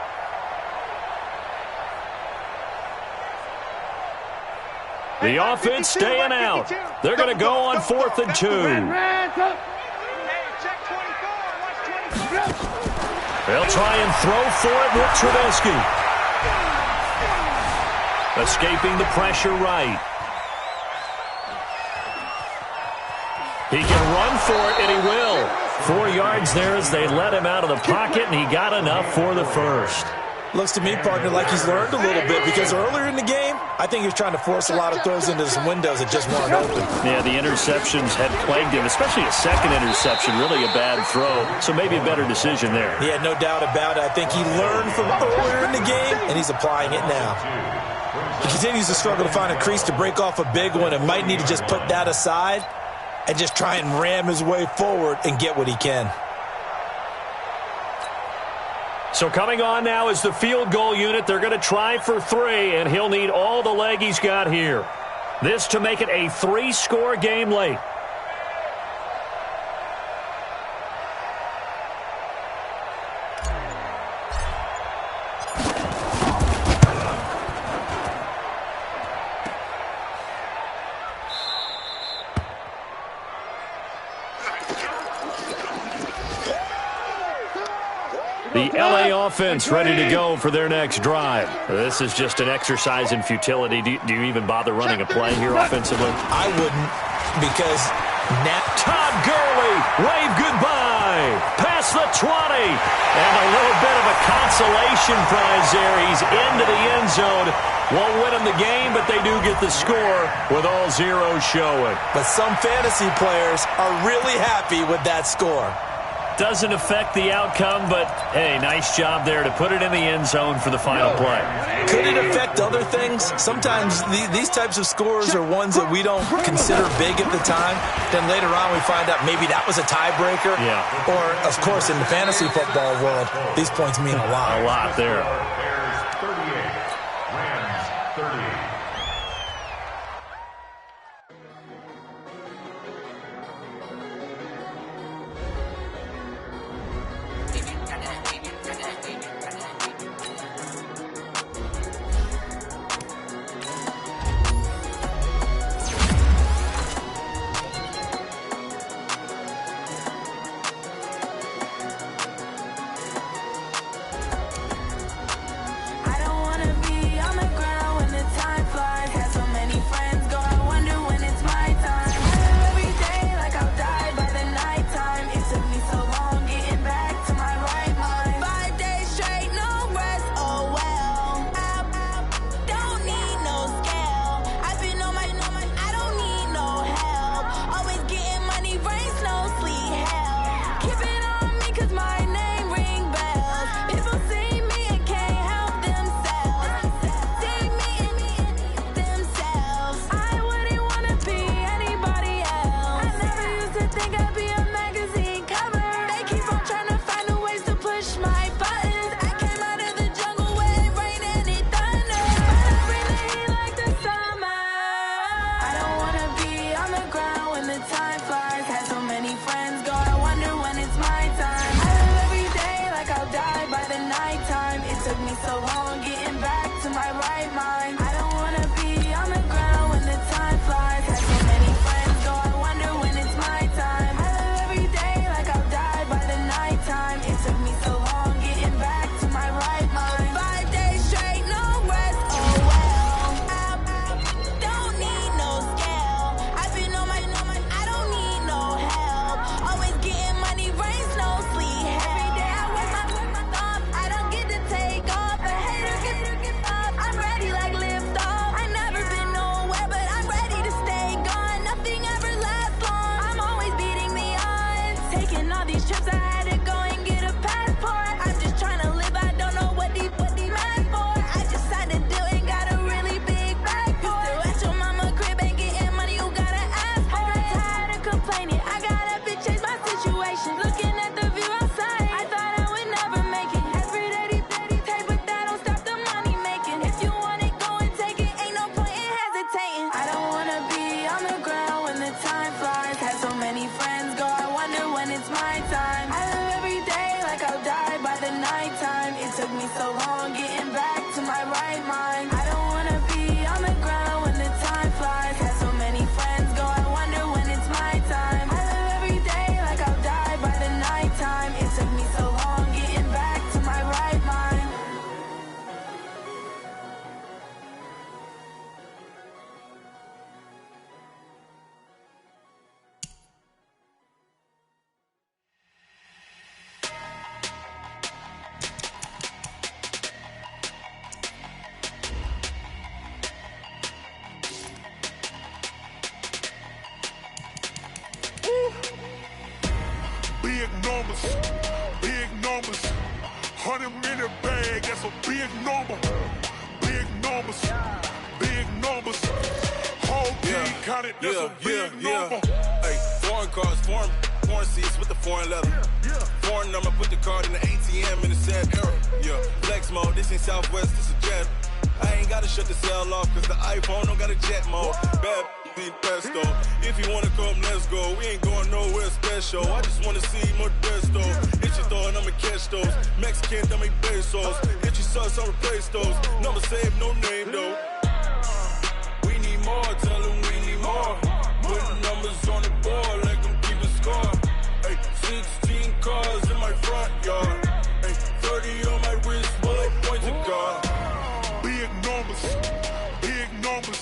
The offense staying out. They're going to go on 4th and 2. They'll try and throw for it with Trubisky. Escaping the pressure right. He can run for it, and he will. 4 yards there as they let him out of the pocket, and he got enough for the first. Looks to me, partner, like he's learned a little bit because earlier in the game, I think he was trying to force a lot of throws into some windows that just weren't open. Yeah, the interceptions had plagued him, especially a second interception, really a bad throw. So maybe a better decision there. Yeah, no doubt about it. I think he learned from earlier in the game, and he's applying it now. He continues to struggle to find a crease to break off a big one and might need to just put that aside and just try and ram his way forward and get what he can. So coming on now is the field goal unit. They're going to try for 3, and he'll need all the leg he's got here. This to make it a 3-score game late. The LA offense ready to go for their next drive. This is just an exercise in futility. Do you even bother running a play here offensively? I wouldn't, because now Todd Gurley, wave goodbye. Past the 20. And a little bit of a consolation prize there. He's into the end zone. Won't win him the game, but they do get the score with all zeros showing. But some fantasy players are really happy with that score. Doesn't affect the outcome, but, hey, nice job there to put it in the end zone for the final play. Could it affect other things? Sometimes these types of scores are ones that we don't consider big at the time. Then later on we find out maybe that was a tiebreaker. Yeah. Or, of course, in the fantasy football world, these points mean a lot. A lot there. Bears 38, Rams 30. Big numbers, 100-minute bag, that's a big number. Big numbers, whole team counted, that's a big number. Hey, Foreign cars, foreign seats with the foreign leather. Foreign number, put the card in the ATM in the sad era. Yeah, flex mode, this ain't Southwest, this a jet. I ain't gotta shut the cell off, cause the iPhone don't got a jet mode. Bad be pesto. If you wanna come, let's go. We ain't going nowhere special. I just wanna see Modesto. Hit your thought, I'ma catch those. Mexican, dummy pesos. Hit your sus, I'll replace those. Number saved, no name though. We need more, tell them we need more. Putting numbers on the board, like them keep a score. Ay, 16 cars in my front yard. Ay, 30 on my wrist, while I point to God. Big numbers, big numbers.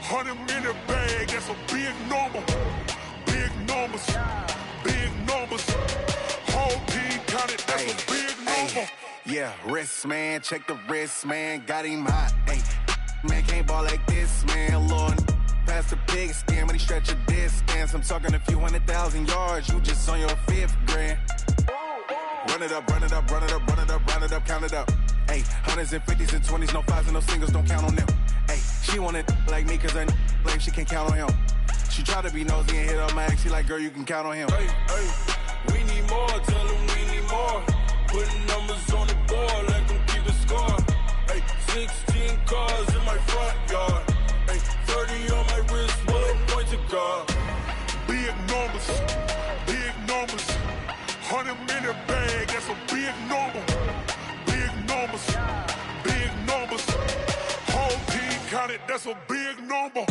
100 minute bag, that's a big number. Big numbers, big numbers. Whole team counted, that's a big number. Yeah, wrist, man, check the wrist, man. Got him hot, ayy. Man, can't ball like this, man. Lord, past the pig skin, but he stretch a distance. I'm talking a few 100,000 yards. You just on your 5th grand. Run it up, run it up, run it up, run it up, run it up, count it up. Ayy, 100s and 50s and 20s, no 5s and no singles, don't count on them. Ayy, she want it like me, cause her like she can't count on him. She try to be nosy and hit on my ex, she like, girl, you can count on him. Hey, hey, we need more, tell them we need more. Putting numbers on the board, like them keep a score. Hey, 16 cars in my front yard. Hey, 30 on my wrist, while I point to God. Big numbers, big numbers. 100 minute bag, that's a big number. Big numbers, big numbers. Whole team counted, that's a big number.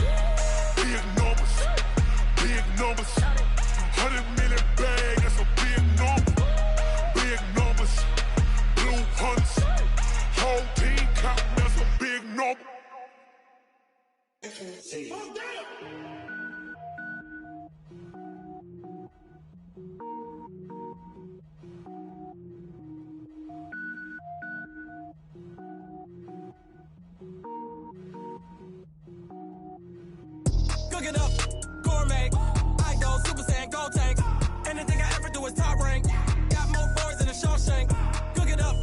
Big numbers, big numbers. 100 minute bag, that's a big number. Big numbers, blue hunts. Whole team counting, that's a big number. Cook it up, gourmet. I go Super Saiyan, go tank. Anything I ever do is top rank. Got more boards than a Shawshank. Cook it up,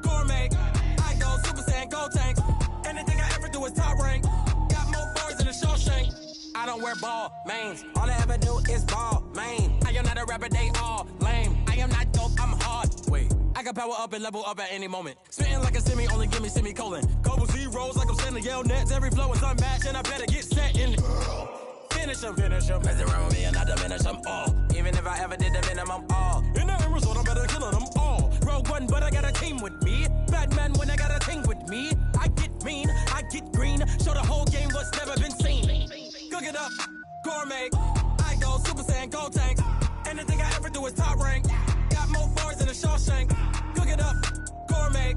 gourmet. I go Super Saiyan, go tank. Anything I ever do is top rank. Got more boards than a Shawshank. I don't wear ball mains. All I ever do is ball main. I am not a rapper, they all lame. I am not dope, I'm hard. Wait, I can power up and level up at any moment. Spitting like a semi, only give me semicolon. Couple zeros like I'm sending yell nets. Every flow is unmatched and I better get set in it. Finish them. Mess around with me and I diminish them all. Even if I ever did the minimum all. In the end result, I'm better killing them all. Rogue One, but I got a team with me. Batman when I got a team with me. I get mean, I get green. Show the whole game what's never been seen. Cook it up, gourmet. I go Super Saiyan, go tank. Anything I ever do is top rank. Got more bars than a Shawshank. Cook it up, gourmet.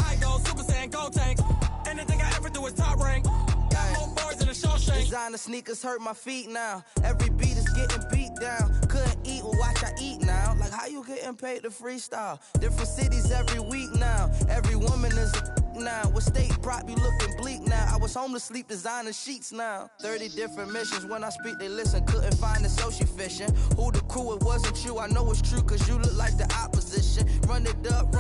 I go Super Saiyan, go tank. Anything I ever do is top rank. Got more bars than a Shawshank. Designer sneakers hurt my feet now. Every beat is getting beat down. Couldn't eat, well watch I eat now. Like how you getting paid to freestyle? Different cities every week now. Every woman is a now. With state prop, you looking bleak now. I was home to sleep designing sheets now. 30 different missions. When I speak, they listen. Couldn't find the social fishing. Who the crew, it wasn't you. I know it's true, cause you look like the opposition. Run it up.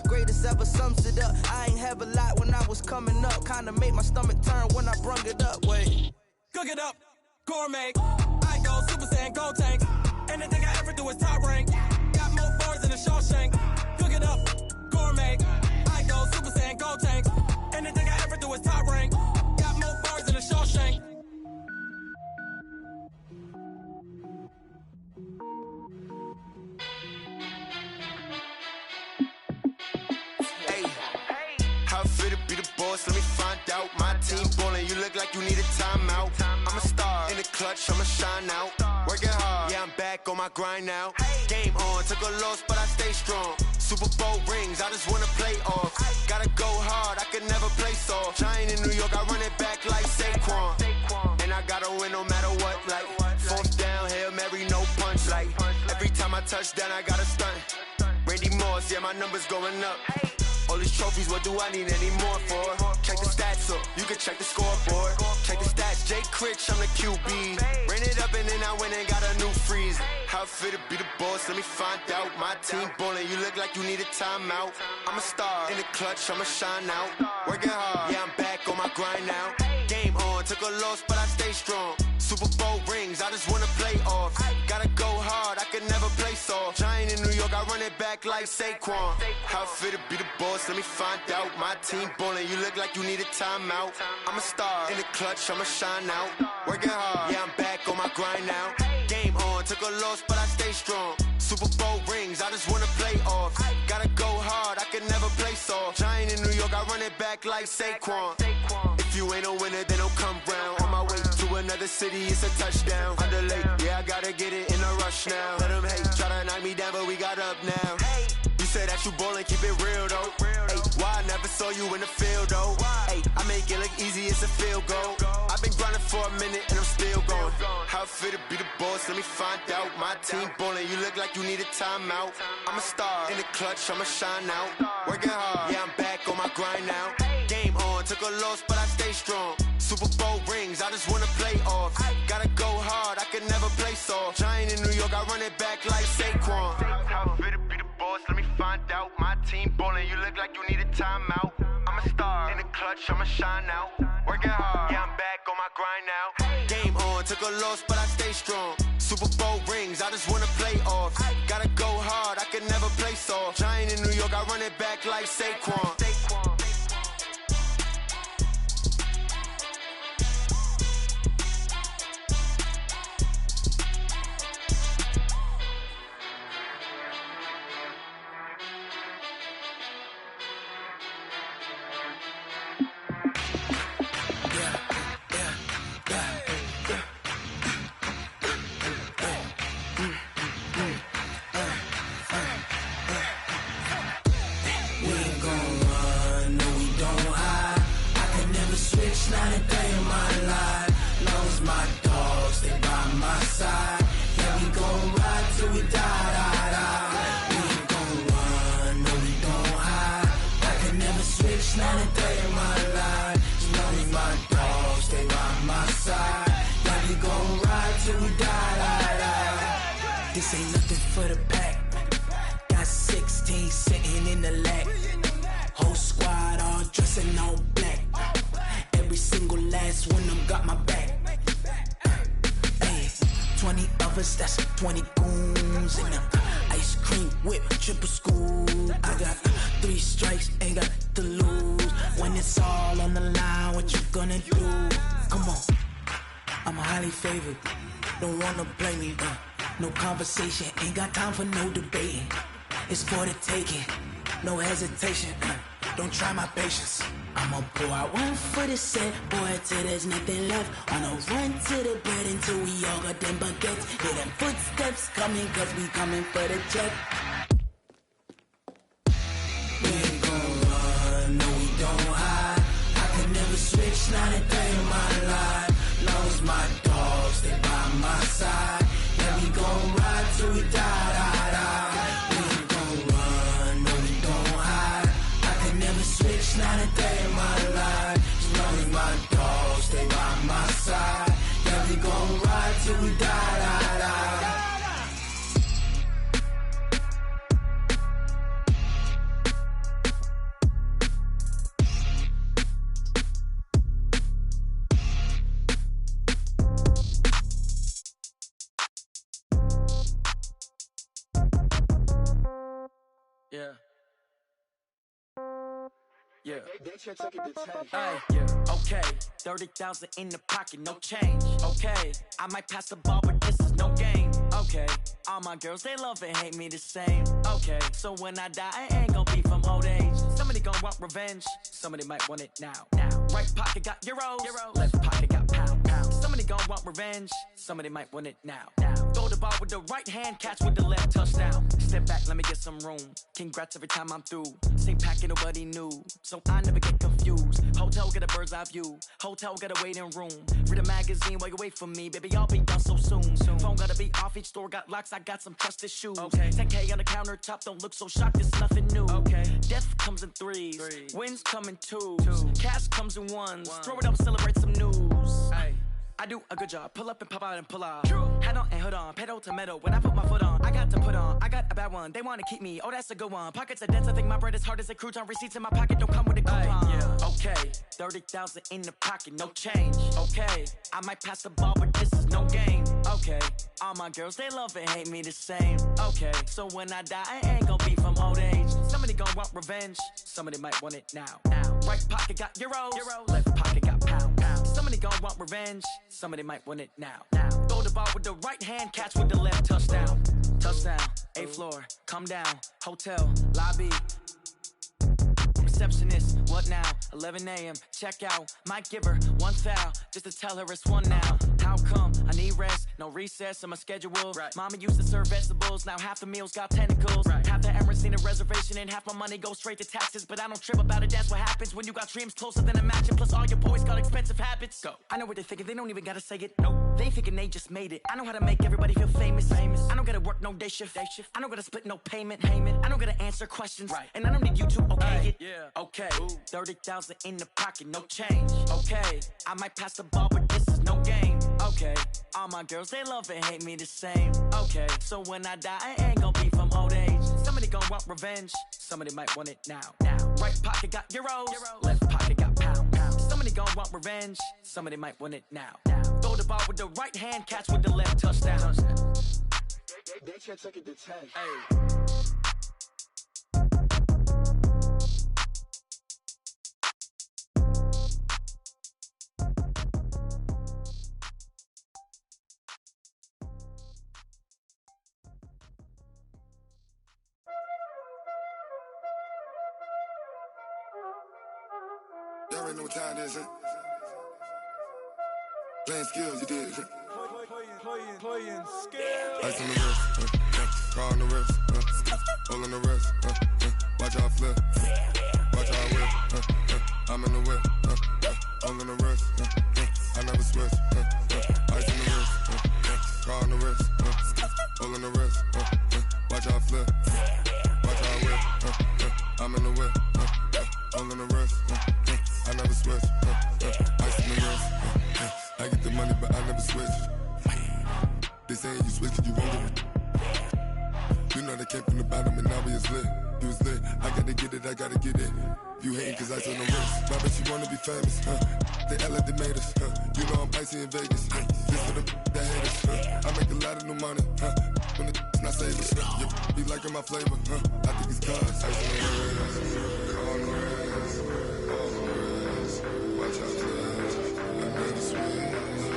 Greatest ever sums it up. I ain't have a lot when I was coming up. Kinda made my stomach turn when I brung it up. Wait. Cook it up, gourmet. I go Super Saiyan, go tank. Anything I ever do is top rank. Got more bars than a Shawshank. Cook it up, gourmet. I go Super Saiyan, go tank. Anything I ever do is top rank. Got more bars than a Shawshank. How fit to be the boss? Let me find out. My team ballin', you look like you need a timeout. I'm a star in the clutch, I'ma shine out. Working hard, yeah, I'm back on my grind now. Game on, took a loss, but I stay strong. Super Bowl rings, I just wanna play off. Gotta go hard, I could never play soft. Giant in New York, I run it back like Saquon. And I gotta win no matter what, like 4th down, Hail Mary, no punch. Like every time I touch down, I gotta stunt. Randy Moss, yeah, my numbers going up. All these trophies, what do I need any more for? Check the stats up, you can check the scoreboard. Check the stats, Jay Critch, I'm the QB. Ran it up and then I went and got a new freeze. How fit to be the boss, let me find out. My team ballin', you look like you need a timeout. I'm a star in the clutch, I'ma shine out. Working hard, yeah, I'm back on my grind now. Game on, took a loss, but I stay strong. Super Bowl rings, I just wanna play off. Gotta go hard, I can never play soft. Giant in New York, I run it back like Saquon. How fit to be the boss, let me find out. My team ballin', you look like you need a timeout. I'm a star, in the clutch, I'ma shine out. Working hard, yeah, I'm back on my grind now. Game on, took a loss, but I stay strong. Super Bowl rings, I just wanna play off. Gotta go hard, I can never play soft. Giant in New York, I run it back like Saquon. If you ain't a winner, then don't come round. On my way to another city, it's a touchdown. Underlay, yeah, I gotta get it in a rush now. Let them hate, try to knock me down, but we got up now. You say that you ballin', keep it real though. Ay, why I never saw you in the field though? Ay, I make it look easy, it's a field goal. I've been grinding for a minute and I'm still going. How fit to be the boss, let me find out. My team ballin', you look like you need a timeout. I'm a star, in the clutch, I'ma shine out. Working hard, yeah, I'm back on my grind now. Game on, took a loss, but I stay strong. Super Bowl rings, I just wanna play off. Gotta go hard, I can never play soft. Giant in New York, I run it back like Saquon. How fit to be the boss, let me find out. My team ballin', you look like you need a timeout. I'm a star, in the clutch, I'ma shine out. Working hard, yeah, I'm back on my grind now. Game on, took a loss, but I stay strong. Super Bowl rings, I just wanna play off. Gotta go hard, I can never play soft. Giant in New York, I run it back like Saquon. Not a day in my life. Long as my dogs, they by my side. Yeah, we gon' ride till we die, die, die. We ain't gon' run, no, we don't hide. I can never switch, not a day in my life. As long as my dogs, they by my side. Yeah, we gon' ride till we die, die, die. This ain't nothing for the pack. Got 16 sitting in the lap. Whole squad all dressing all black. Every single last one of them got my back. Hey, 20 of us, that's 20 goons. And ice cream whip, triple scoop. I got 3 strikes, ain't got to lose. When it's all on the line, what you gonna do? Come on, I'm highly favored. Don't wanna blame me, no conversation. Ain't got time for no debating. It's for the taking, no hesitation. Don't try my patience. I'ma pour out one for the set, boy, till there's nothing left. On a run to the bread until we all got them baguettes. Hear them footsteps coming, cause we coming for the check. We ain't gon' run, no, we don't hide. I can never switch, not a day in my life. Long as my dogs, they by my side. Yeah, we gon' ride till we die, die, die. We ain't gon' run, no, we don't hide. I can never switch, not a day in my life. As long as my dogs stay by my side. Yeah, we gon' ride till we die, die, die. Yeah. Yeah. Yeah. Okay. 30,000 in the pocket, no change. Okay. I might pass the ball, but this is no game. Okay. All my girls, they love and hate me the same. Okay. So when I die, I ain't gonna be from old age. Somebody gonna want revenge. Somebody might want it now. Right pocket got euros. Left pocket got pounds. Somebody gonna want revenge. Somebody might want it now. Throw the ball with the right hand, catch with the left, touchdown. Step back, let me get some room. Congrats every time I'm through. Same packet, nobody knew, so I never get confused. Hotel get a bird's eye view. Hotel got a waiting room. Read a magazine while you wait for me, baby. I'll be done so soon. Phone gotta be off. Each store got locks. I got some trusted shoes. Okay. 10K on the countertop. Don't look so shocked. It's nothing new. Okay. Death comes in threes. Wins come in twos. Cash comes in ones. Throw it up, celebrate some news. Hey. I do a good job, pull up and pop out and pull off. Hat on and hood on, pedal to metal. When I put my foot on, I got to put on. I got a bad one, they wanna keep me. Oh, that's a good one. Pockets are dense, I think my bread is hard as a crouton. Receipts in my pocket don't come with a coupon. Yeah. Okay, 30,000 in the pocket, no change. Okay, I might pass the ball, but this is no game. Okay, all my girls, they love and hate me the same. Okay, so when I die, I ain't gon' be from old age. Somebody gon' want revenge, somebody might want it now. Right pocket got euros, left pocket got pound. Somebody gon' want revenge, somebody might want it now. Throw the ball with the right hand, catch with the left, touchdown. Touchdown, 8th floor, come down, hotel, lobby. Receptionist, what now? 11 a.m., check out. Might give her one foul, just to tell her it's one now. How come? I need rest, no recess in my schedule. Right. Mama used to serve vegetables, now half the meals got tentacles. Right. Half the Emirates need a reservation and half my money goes straight to taxes. But I don't trip about it, that's what happens when you got dreams closer than a match. And plus all your boys got expensive habits. Go. I know what they're thinking, they don't even gotta say it. Nope. They ain't thinking they just made it. I know how to make everybody feel famous. I don't gotta work no day shift. I don't gotta split no payment. I don't gotta answer questions. Right. And I don't need you to okay it. Yeah. Okay, 30,000 in the pocket, no change. Okay, I might pass the ball, but this is no game. Okay, all my girls, they love and hate me the same. Okay, so when I die, I ain't gon' be from old age. Somebody gon' want revenge, somebody might want it now. Right pocket got euros, left pocket got pound. Somebody gon' want revenge, somebody might want it now. Throw the ball with the right hand, catch with the left, touchdown. They can't take it to 10. Hey. Y'all already know what time it is, huh? Playing skills, you did, huh? Playing skills. Ice on the wrist, car on the wrist, hole in the wrist, watch how I flip, watch how I whip, I'm in the whip, hole in the wrist, I never switch, ice on the wrist, car on the wrist, hole in the wrist, watch how I flip, watch how I whip, I'm in the whip, hole in the wrist, I never switch, ice on the wrist, I get the money but I never switch. They saying you switch cause you won't get it. You know they came from the bottom and now we is lit. You was lit, I gotta get it, I gotta get it. You hating cause I on the wrist. My bitch, you wanna be famous, They act like they made us, You know I'm icy in Vegas, This for the that hate us, I make a lot of new money, When the not save us, You be liking my flavor, I think it's cause ice on the wrist, on the wrist, on the wrist. Watch out, cuz I never switch,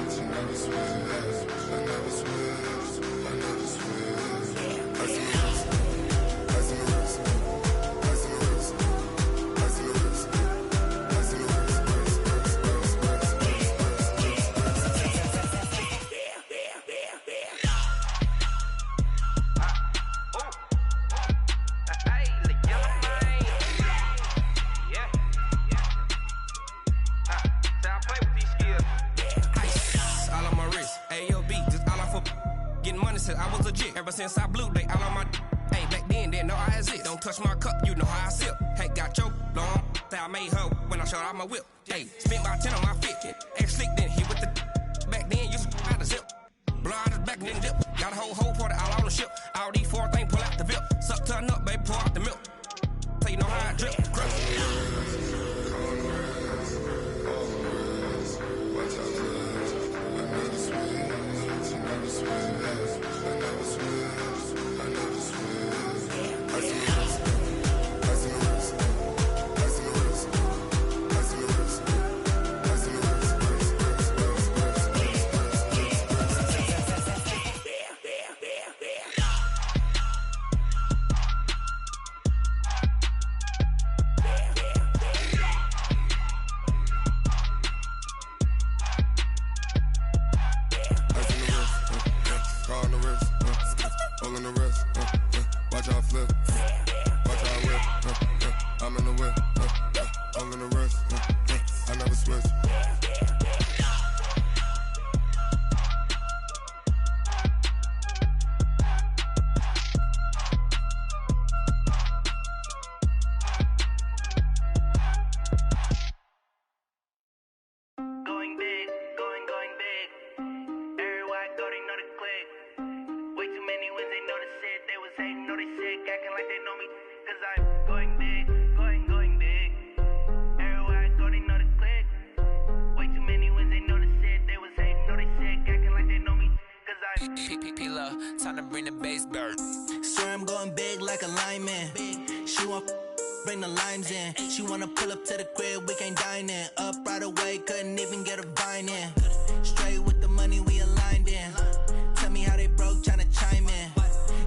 I never switch, I never switch, I never switch. Ice on the wrist, ice on the wrist, ice on the wrist, ice on the wrist, ice on the wrist, I was legit. Ever since I blew, they all on my hey, back then, didn't know I exist. Don't touch my cup, you know how I sip. Hey, got your long, that I made her when I showed out my whip. Hey, spent about 10 on my fit. Ex-slick, then hit with the back then, used to out the zip. Blow out his back, then dip. Got a whole party all on the ship. All these 4 things, pull out the VIP. Suck, turn up, baby, pour out the milk. So you know how I drip. diamond. She want bring the limes in. She wanna pull up to the crib, we can't dine in. Up right away, couldn't even get a vine in. Straight with the money we aligned in. Tell me how they broke, tryna chime in.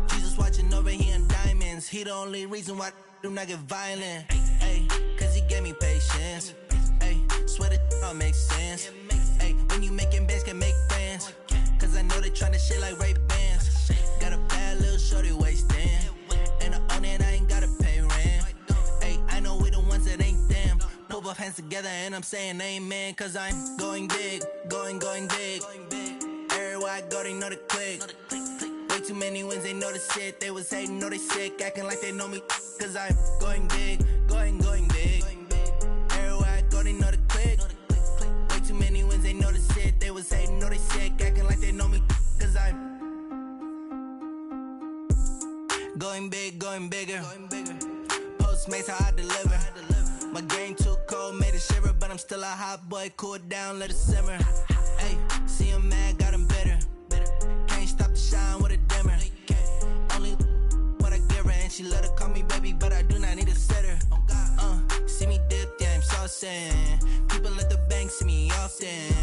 Jesus watching over here in diamonds. He the only reason why I do not get violent. Ay, cause he gave me patience. Ay, swear that all makes sense. Ay, when you making bands, can make friends. Cause I know they tryna shit like Ray-Bans. Got a bad little shorty wasting. And I own it, I ain't gotta pay rent. Ay, I know we the ones that ain't them. Put both hands together and I'm saying amen. Cause I'm going big, going big. Everywhere I go, they know the click. Way too many wins, they know the shit. They was hating, know they sick, acting like they know me. Cause I'm going big, going big. Everywhere I go, they know the click. Way too many wins, they know the shit. They was hating, know they sick, acting like they know me. Cause I'm going big, going bigger. Postmates, how I deliver. My game too cold, made it shiver. But I'm still a hot boy, cool it down, let it simmer. Hey, see him mad, got him bitter. Can't stop the shine with a dimmer. Only what I give her, and she let her call me baby, but I do not need a sitter. See me dip, yeah, I'm saucing. People at the bank see me often.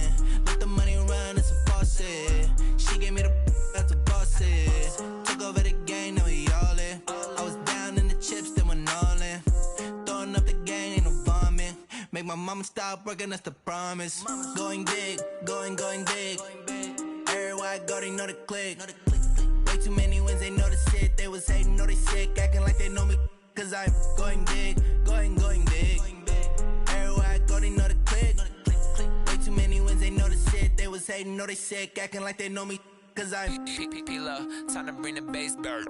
Let the money run, it's a faucet. She gave me the that's a boss is. Took over the game, now we all in. I was down in the chips, then went all in. Throwing up the gang, ain't no vomit. Make my mama stop working, that's the promise. Going big, going big. Everywhere I go, they know the click. Way too many wins, they know the shit. They was hating, know they sick, acting like they know me. Cause I'm going big, going big. Everywhere I go, they know the click. Way too many wins, they know the shit. They was hating, know they sick, acting like they know me. Cause I'm P-Lo, time to bring the bass back.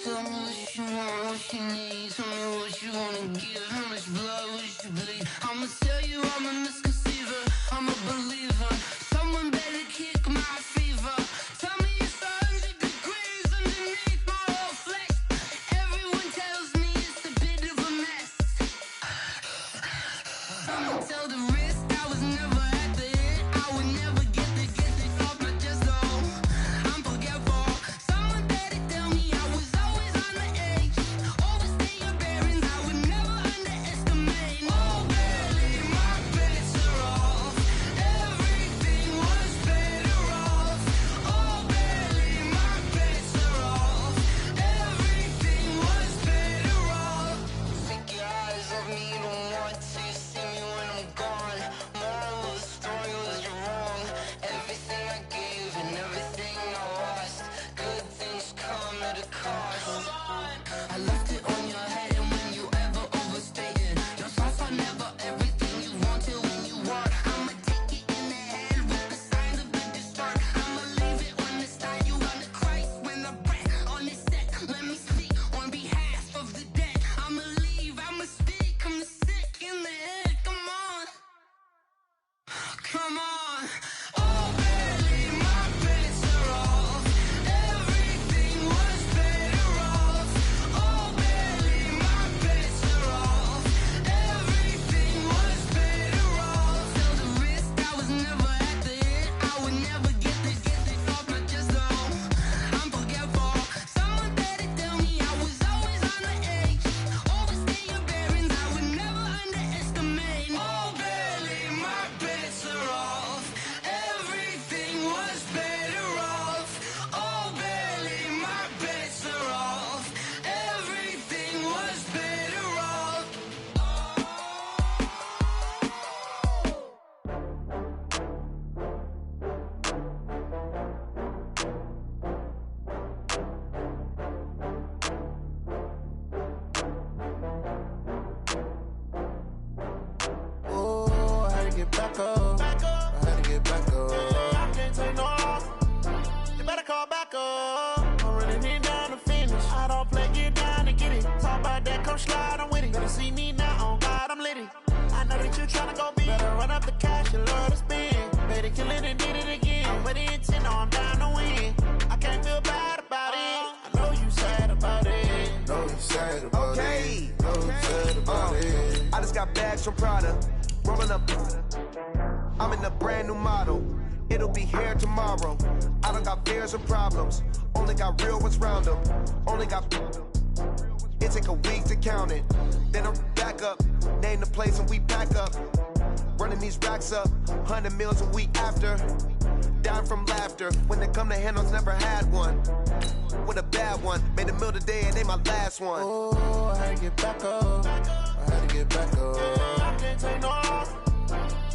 Tell me what you want, what you need. Tell me what you wanna give. How much blood would you bleed? I'ma tell you I'm a misconceiver. I'm a believer. Someone better kick my fever. Tell me it's 100 degrees underneath my whole flesh. Everyone tells me it's a bit of a mess. I'ma tell the risk I was never at the hit. I would never get it off my chest though. I'm forgetful. Someone better tell me I was always on the edge. Overstay your bearings, I would never underestimate. Oh, barely my bets are off. Everything was better off. Oh, barely my bets are off. Everything was better off. Take your eyes off me, you don't want to see me when I'm gone. Moral of the story was you're wrong. Everything I gave and everything I lost. Good things come at a cost. I left it on your head, and when you ever overstated, your thoughts are never everything you wanted when you want. I'ma take it in the head with the signs of the destroyed. I'ma leave it on the side. You on the Christ when I breath on this set. Let me speak on behalf of the dead. I'ma leave, I'ma speak. I'm the sick in the head. Come on, come on. Oh, barely my bets are off. Everything was better cash, you love to spend. Better kill it and did it again. But the intent, no, I'm down to win. I can't feel bad about it. I know you sad about it. Know you sad about it. Know you sad about it. I just got bags from Prada. Rolling up. I'm in a brand new model. It'll be here tomorrow. I don't got fears or problems. Only got real ones round them. Only got. It take a week to count it. Then I'm back up. Name the place and we pack up. Running these racks up. 100 meals a week after. Down from laughter. When they come to handles, never had one. With a bad one. Made a meal today and they my last one. Oh, I had to get back up. I had to get back up. I can't take no off.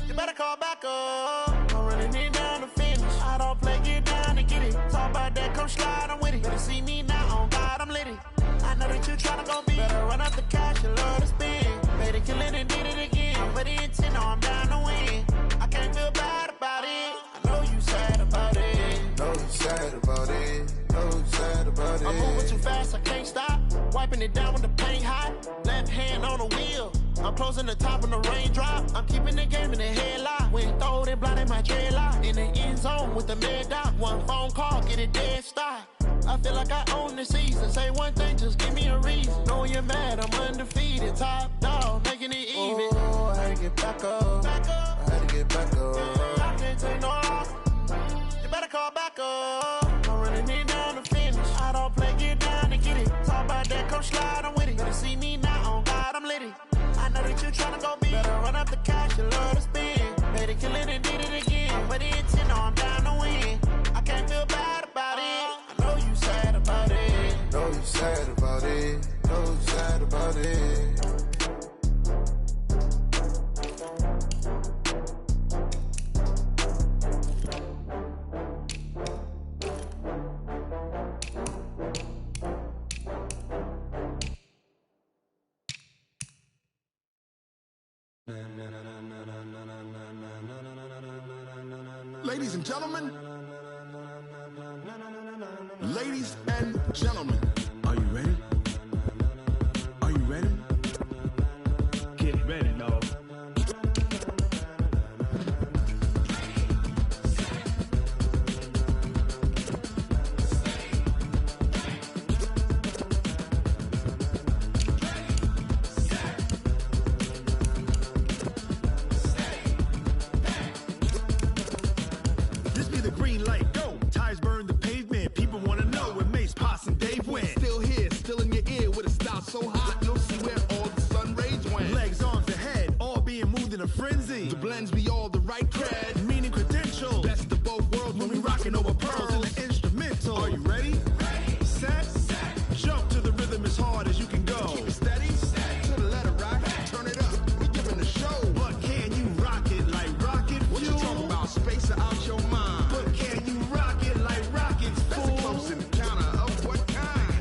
You better call back up. I'm running it down to finish. I don't play, get down to get it. Talk about that, come slide, I'm with it. Better see me now, on God, I'm lit it. I know that you tryna go be. Better run up the cash, you love to spend. Better kill it and did it again. But the intent, no, I'm down to win. I can't feel bad about it. I know you sad about it. Know you sad about it. Know you sad about it. I'm moving too fast, I can't stop. Wiping it down with the paint hot. Left hand on the wheel. I'm closing the top when the raindrop. I'm keeping the game in the headlock. When throw it blind in my dreadlock. In the end zone with the mad dot. One phone call, get it dead stop. I feel like I own the season. Say one thing, just give me a reason. Know you're mad, I'm undefeated. Top dog, making it even. Oh, I had to get back up. I had to get back up. I can't take no off. You better call back up. I'm running it down to finish. I don't play, get down to get it. Talk about that, come slide, I'm with it. Better see me now, on God, I'm lit it. I know that you tryna go be. Better run up the cash, you love to spend. Better kill it and did it again. But the intent, no, I'm down to win. I can't feel bad about it. I know you sad about it. Know you sad about it. Know you sad about it. Ladies and gentlemen, ladies and gentlemen, are you ready? Are you ready? Get ready, dog. This be the green light, go. Tires burn the pavement. People want to know where Mace, Poss, and Dave went. Still here, still in your ear with a style so hot. You'll see where all the sun rays went. Legs, arms, and head, all being moved in a frenzy. The blends be all the right cred, meaning credentials. Best of both worlds when we rockin' over pearls in the instrumental. Are you ready? Set. Jump to the rhythm as hard as you can go. Keep it steady. To the letter rock. Turn it up. We giving the show. But can you rock it like rocket fuel? What you talking about? Space out your mind. But can you rock it like rockets, fool? That's a close encounter of what kind?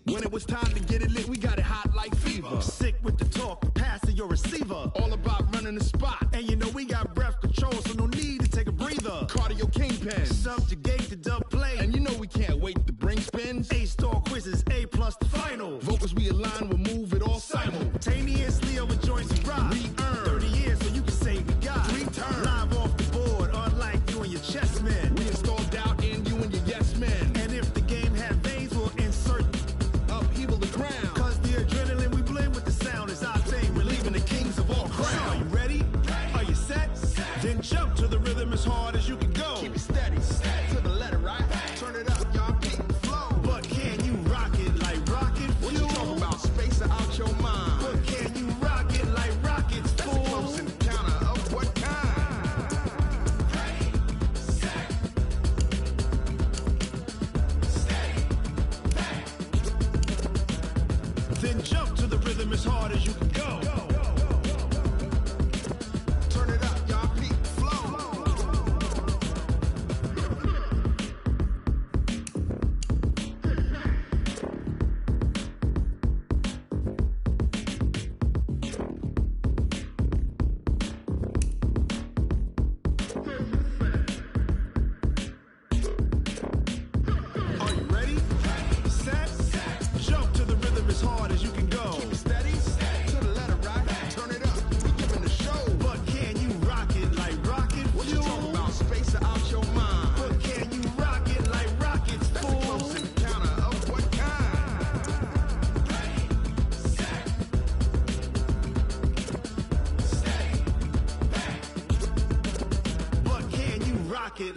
When it was time to get it lit, we got it hot like fever. Sick with the talk, passing your receiver. All about running the spot. And you know we got breath control, so no need to take a breather. Cardio kingpin, subjugate the dub play. And you know we can't wait to bring spins. A-star quizzes, A+ the final. Vocals we align, we'll move it all simultaneously over joints and rock. We earn 30 years, so you can say we got 3 turns. Live off the board, unlike you and your chess men. We install doubt in you and your yes men. And if the game had veins, we'll insert upheaval the ground. Cause the adrenaline we blend with the sound is our thing. Relieving the kings of all crowns. So are you ready? Are you set? Then jump to the rhythm as hard as you can go. Keep it steady. To the letter, right? Turn it up, y'all. Keep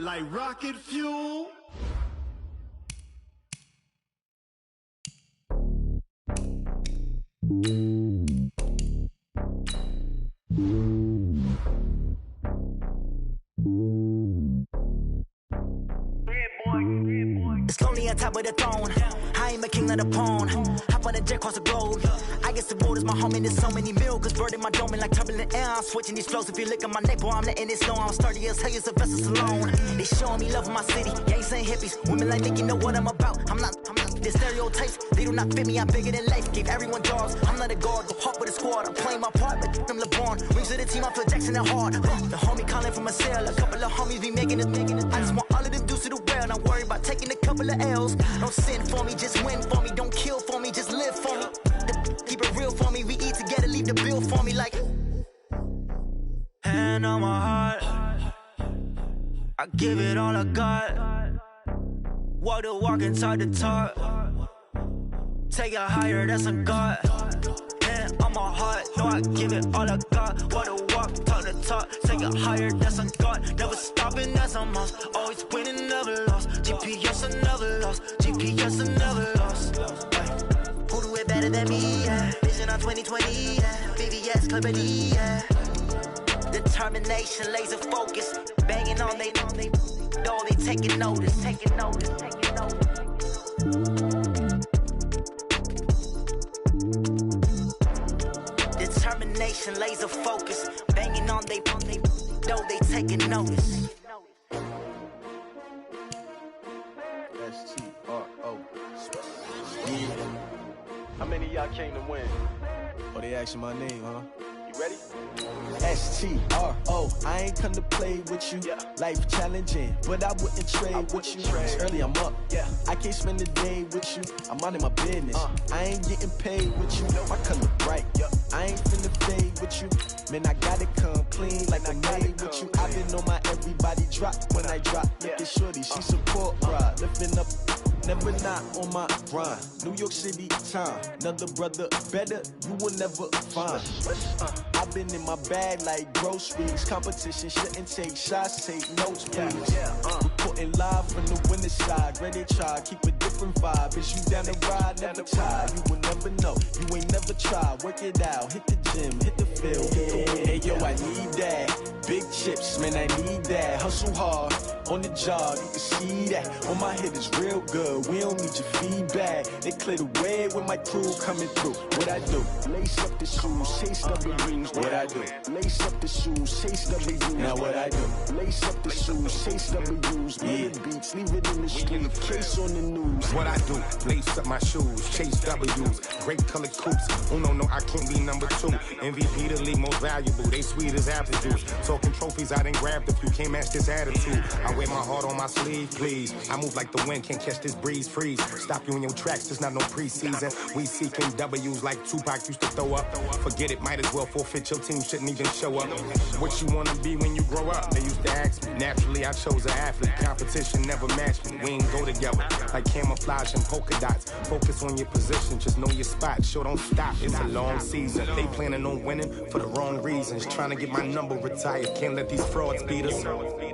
like rocket fuel. It's lonely on top of the throne. I am a king of the pawn. Hop on a jet across the globe. I guess the world is my home and there's so many miracles bird in my dome and like turbulent air. I'm switching these flows. If you look at my neck, boy, I'm letting it snow. I'm sturdy as hell, a vessel alone. They showing me love in my city. Gangs and hippies, women like Nicki know what I'm about. I'm not the stereotypes. They do not fit me. I'm bigger than life. Gave everyone jobs. I'm not a guard. Go hard with a squad. I'm playing my part, but them LeBron. Rings to the team. I feel Jackson and hard. The homie calling from a cell. A couple of homies be making it. I just want all of them dudes to the well. Not worry about taking a couple of L's. Don't sin for me, just win for me. Don't kill for me, just live for me. Keep it real for me. We eat together, leave the bill for me like. Hand on my heart, I give it all I got. Walk the walk and talk the talk. Take it higher, that's a God. Hand on my heart, no, I give it all I got. Walk the walk, talk the talk. Take it higher, that's a God. Never stopping, that's a must. Always winning, never lost. GPS, I never lost. GPS, I never lost. Who do it better than me? Yeah. Vision on 2020. Yeah. BBS, Clarity. Yeah. Determination, laser focus. Banging on they know they taking notice. Taking notice. Taking notice. Determination, laser focus. Banging on they know they taking notice. S-T-R-O. How many of y'all came to win? Oh, they asking my name, huh? You ready? S-T-R-O. I ain't come to play with you. Yeah. Life challenging, but I wouldn't trade with you. It's early, I'm up. Yeah. I can't spend the day with you. I'm minding my business. I ain't getting paid with you. My color bright. I ain't finna fade with you. Man, I gotta come clean like I'm made with you. I've been on my everybody drop when I drop. Look at shorty, she support ride. Lifting up, never not on my grind. New York City time. Another brother better, you will never find. I've been in my bag like groceries. Competition shouldn't take shots, take notes, please. Reporting live from the winner's side. Ready to try, keep a different vibe. Is you down the ride, never tired. You will never know, you ain't never tried. Work it out, hit the gym, hit the field, hit the win. Hey yo, I need that. Big chips, man, I need that. Hustle hard, on the job, you can see that. On my head is real good, we don't need your feedback. They clear the way when my crew coming through. What I do? Lace up the shoes, chase W's. What I do? Lace up the shoes, chase W's. Now what I do? Lace up the shoes, chase W's. Yeah. Beats, leave it in the street, case on the news. What I do? Lace up my shoes, chase W's. Great colored coops. Oh no, I can't be number 2. MVP the league most valuable. They sweet as apple juice. Talking trophies I done grabbed a few. Can't match this attitude. I wear my heart on my sleeve, please. I move like the wind, can't catch this breeze, freeze. Stop you in your tracks, there's not no preseason. We seeking W's like Tupac used to throw up. Forget it, might as well forfeit. Your team shouldn't even show up. What you wanna be when you grow up? They used to ask me. Naturally, I chose an athlete. Competition never matched me. We ain't go together like camouflage and polka dots. Focus on your position, just know your spot. Sure, don't stop. It's a long season. They planning on winning for the wrong reasons. Trying to get my number retired. Can't let these frauds beat us.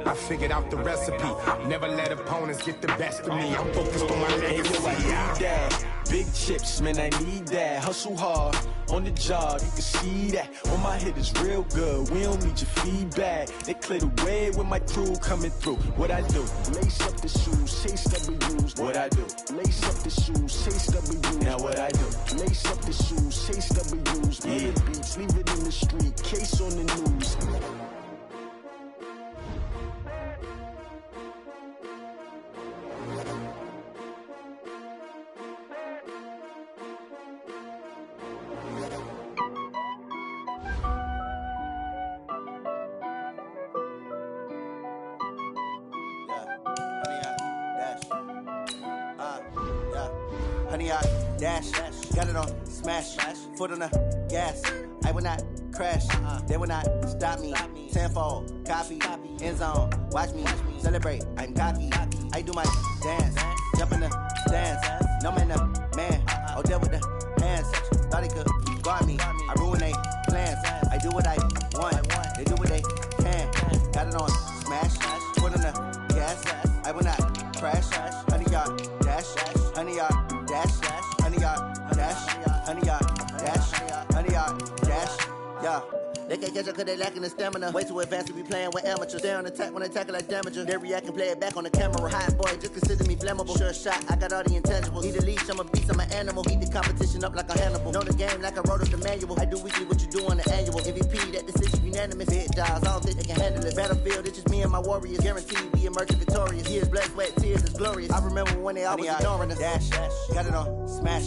I figured out the recipe. Never let opponents get the best of me. I'm focused on my legacy. I need that. Big chips, man, I need that. Hustle hard, on the job, you can see that. On my head is real good, we don't need your feedback. They clear the way when my crew coming through. What I do? Lace up the shoes, chase W's. What I do? Lace up the shoes, chase W's. Now what I do? Lace up the shoes, chase W's. Yeah. Beats, leave it in the street, case on the news. Honey, I dash, got it on smash, foot on the gas. I will not crash, they will not stop me. Tenfold, copy, end zone, watch me celebrate. I'm cocky, I do my dance, jump in the stands. No man, man, I'll deal with the hands. Thought he could guard me, I ruin they plans. I do what I want, they do what they can. Got it on smash, foot on the gas. crash, 100 yard dash, 100 yard dash, 100 yard dash, 100 yard dash, 100 yard dash, yeah. They can't catch up cause they lacking the stamina. Way too advanced to be playing with amateurs. Stay on attack when they tackle like damager. They react and play it back on the camera. Hot boy, just consider me flammable. Sure shot, I got all the intangibles. Need a leash, I'm a beast, I'm an animal. Eat the competition up like a Hannibal. Know the game like I wrote up the manual. I do weekly what you do on the annual. MVP, that decision unanimous. Big dials, I don't think they can handle it. Battlefield, it's just me and my warriors. Guaranteed we emerge victorious. Years, blood, sweat, tears, is glorious. I remember when they always ignoring us. Dash, got it on, smash,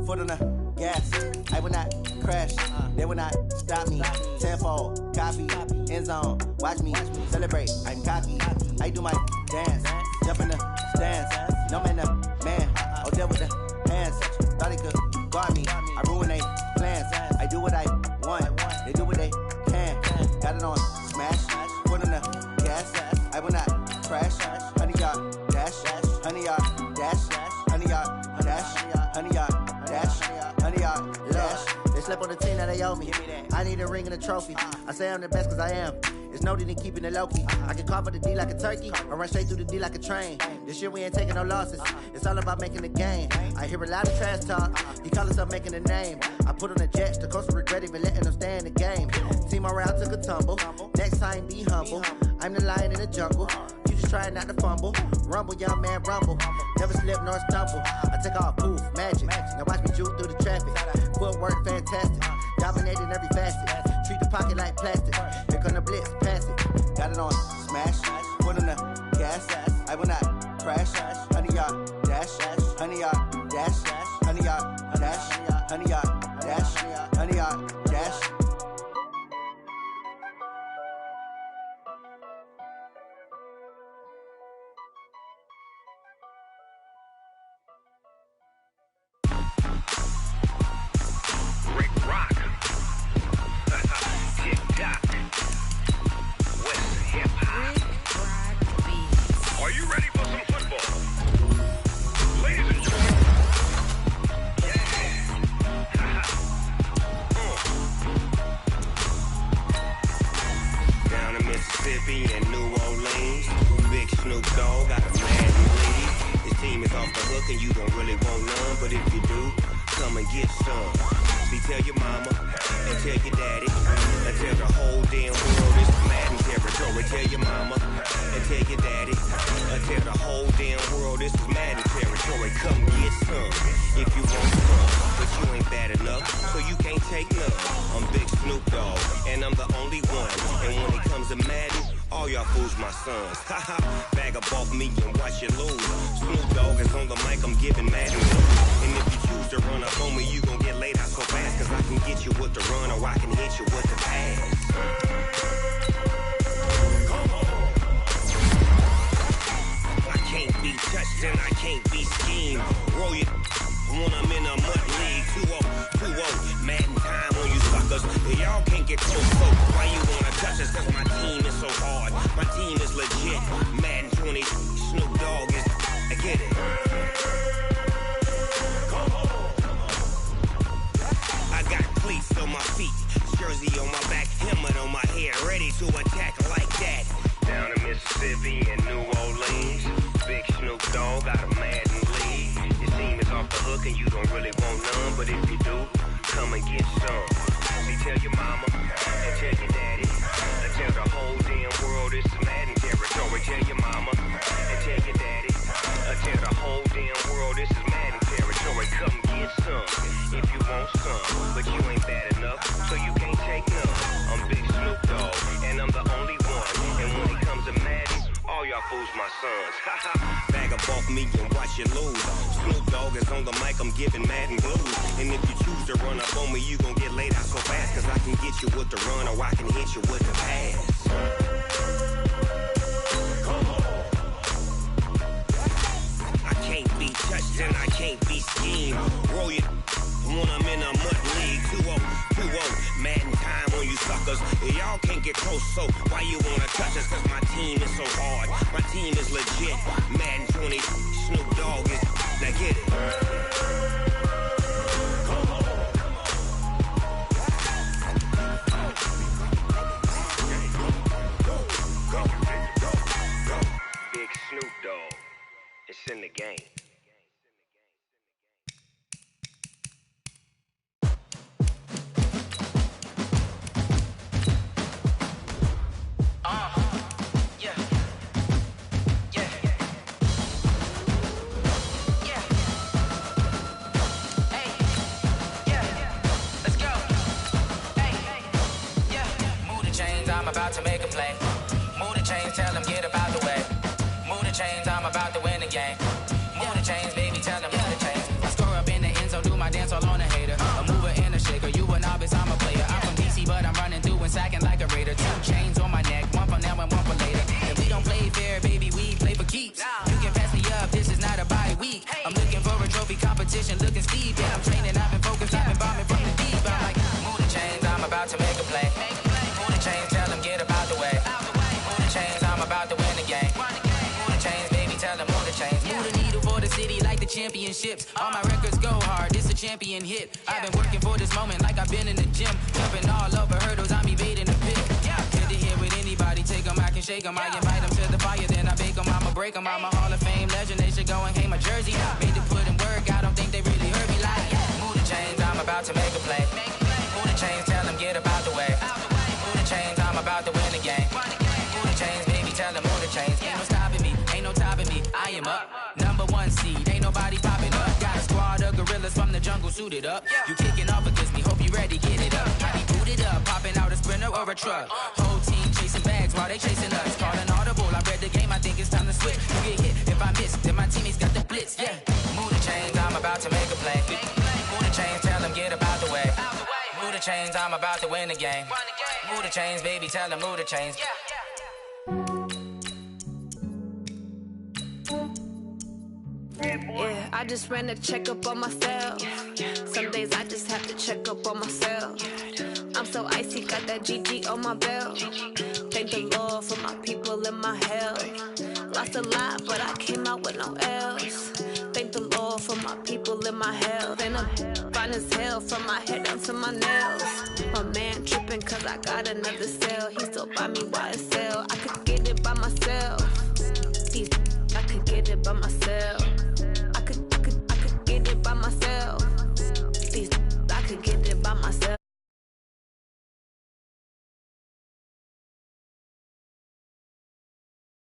foot on the gas, I will not crash, they will not stop me, tenfold, copy, end zone, watch me, celebrate, I'm cocky, I do my dance, jump in the stands, no man the man, oh there with the hands, thought they could guard me, I ruin they plans, I do what I want, they do what they can, got it on, smash, foot on the gas, I will not crash, 100 yard dash, 100 yard dash, 100 yard dash, 100 yard dash, 100 yard dash. They slept on the team that they owe me. I need a ring and a trophy. I say I'm the best cause I am. It's no need in keeping it low key. I can carve up the D like a turkey or run straight through the D like a train. This year we ain't taking no losses. It's all about making the game. I hear a lot of trash talk. He call himself making a name. I put on the Jets. The coach regret even letting them stay in the game. Team morale took a tumble. Next time be humble. I'm the lion in the jungle. You just trying not to fumble. Rumble, young man, rumble. Never slip nor stumble. I take off, poof, magic. Now watch me juke through the traffic. Footwork fantastic. Dominating every facet. Treat the pocket like plastic. Here come the blitz, pass it. Got it on, smash. Foot on the gas. I will not crash. 100 yard dash. 100 yard dash. 100 yard dash. 100 yard dash. 100 yard dash. Are you ready for some football? Ladies and gentlemen. Down in Mississippi and New Orleans, Big Snoop Dogg got a mad lead. His team is off the hook and you don't really want none, but if you do, come and get some. See, tell your mama and tell your daddy and tell the whole damn world it's Madden territory. Tell your mama and tell your daddy and tell the whole damn world this is Madden territory. Come get some if you want some, but you ain't bad enough, so you can't take none. I'm Big Snoop Dogg and I'm the only one. And when it comes to Madden, all y'all fools my sons. Haha, bag up off me and watch you lose. Snoop Dogg is on the mic, I'm giving Madden blues. And if you choose to run up on me, you gon' get laid out so fast, cause I can get you with the run or I can hit you with the pass. I can't be touched and I can't be schemed. Roll you when I'm in a mud league. 2-0, Madden time on you suckers. Y'all can't get close, so why you wanna touch us? Cause my team is so hard. My team is legit. Madden 20, Snoop Dogg is, I get it. I got cleats on my feet, jersey on my back, helmet on my head, ready to attack like that. Down in Mississippi and New Orleans, Big Snoop Dogg got a Madden lead. Your team is off the hook and you don't really want none, but if you do, come and get some. See, tell your mama and tell your daddy and tell the whole damn world it's Madden territory. Tell your mama and tell your daddy and tell the whole damn world this is Madden territory. Come get some if you want some, but you ain't bad enough, so you can't take none. I'm Big Snoop Dogg and I'm the only one. And when it comes to Madden, all y'all fools my sons. Bag up off me and watch you lose. Snoop Dogg is on the mic, I'm giving Madden blues. And if you choose to run up on me, you gon' get laid out so fast, cause I can get you with the run or I can hit you with the pass. I can't be touched and I can't be schemed. Roll you when I'm in a mud league. 2-0, Madden time on you suckers. Y'all can't get close, so why you wanna touch us? Cause my team is so hard. My team is legit. Madden 20, Snoop Dogg is, now get it. Big Snoop Dogg. in the game. I'm about to make a play. Move the chains, tell them get up out the way. Move the chains, I'm about to win the game. Move the chains, baby, tell them move the chains. I score up in the end zone, do my dance all on a hater. A mover and a shaker, you a novice, I'm a player. I'm from DC, but I'm running through and sacking like a raider. 2 chains on my neck, one for now and one for later. If we don't play fair, baby, we play for keeps. You can pass me up, this is not a bye week. I'm looking for a trophy competition, looking steep. Yeah, I'm training, I've been focused, I've been bombing from the deep. I'm like, move the chains, I'm about to make a play. Move the chains, tell them get up out the way. Move the chains, I'm about to win the game. Move the chains, baby, tell them move the chains. Move the needle for the city like the championships. All my records go hard, this a champion hit. I've been working for this moment like I've been in the gym. Jumping all over hurdles, I'm evading the pit. Good to hear with anybody, take them, I can shake them. I invite them to the fire, then I bake them, I'ma break them. I'm a Hall of Fame legend, they should go and hang my jersey. Made to put in work, I don't think they really heard me like. Move the chains, I'm about to make a play. Move the chains, tell them get up out the way. Move the chains, I'm about to win the game. Move the chains, baby, tell them move the chains. Ain't no stopping me, ain't no topping me. I am up, #1 seed, ain't nobody popping up. Got a squad of gorillas from the jungle suited up. You kicking off against me, hope you ready, get it up. I be booted up, popping out a sprinter or a truck. Whole team chasing bags while they chasing us. Calling audible, I read the game, I think it's time to switch. You get hit, if I miss, then my teammates got the blitz, yeah. Move the chains, I'm about to make a play. Move the chains, tell them get up out the way. Move the chains, I'm about to win the game. Move the chains, baby, tell them move the chains. Yeah, I just ran a checkup on myself. Some days I just have to check up on myself. I'm so icy, got that GG on my belt. Thank the Lord for my people and my health. Lost a lot, but I came out with no else. Thank the Lord for my people and my health. And I'm fine as hell from my head down to my nails. My man tripping cause I got another cell. He still buy me YSL. I could get it by myself. These I could get it by myself. I could get it by myself. These I could get it by myself.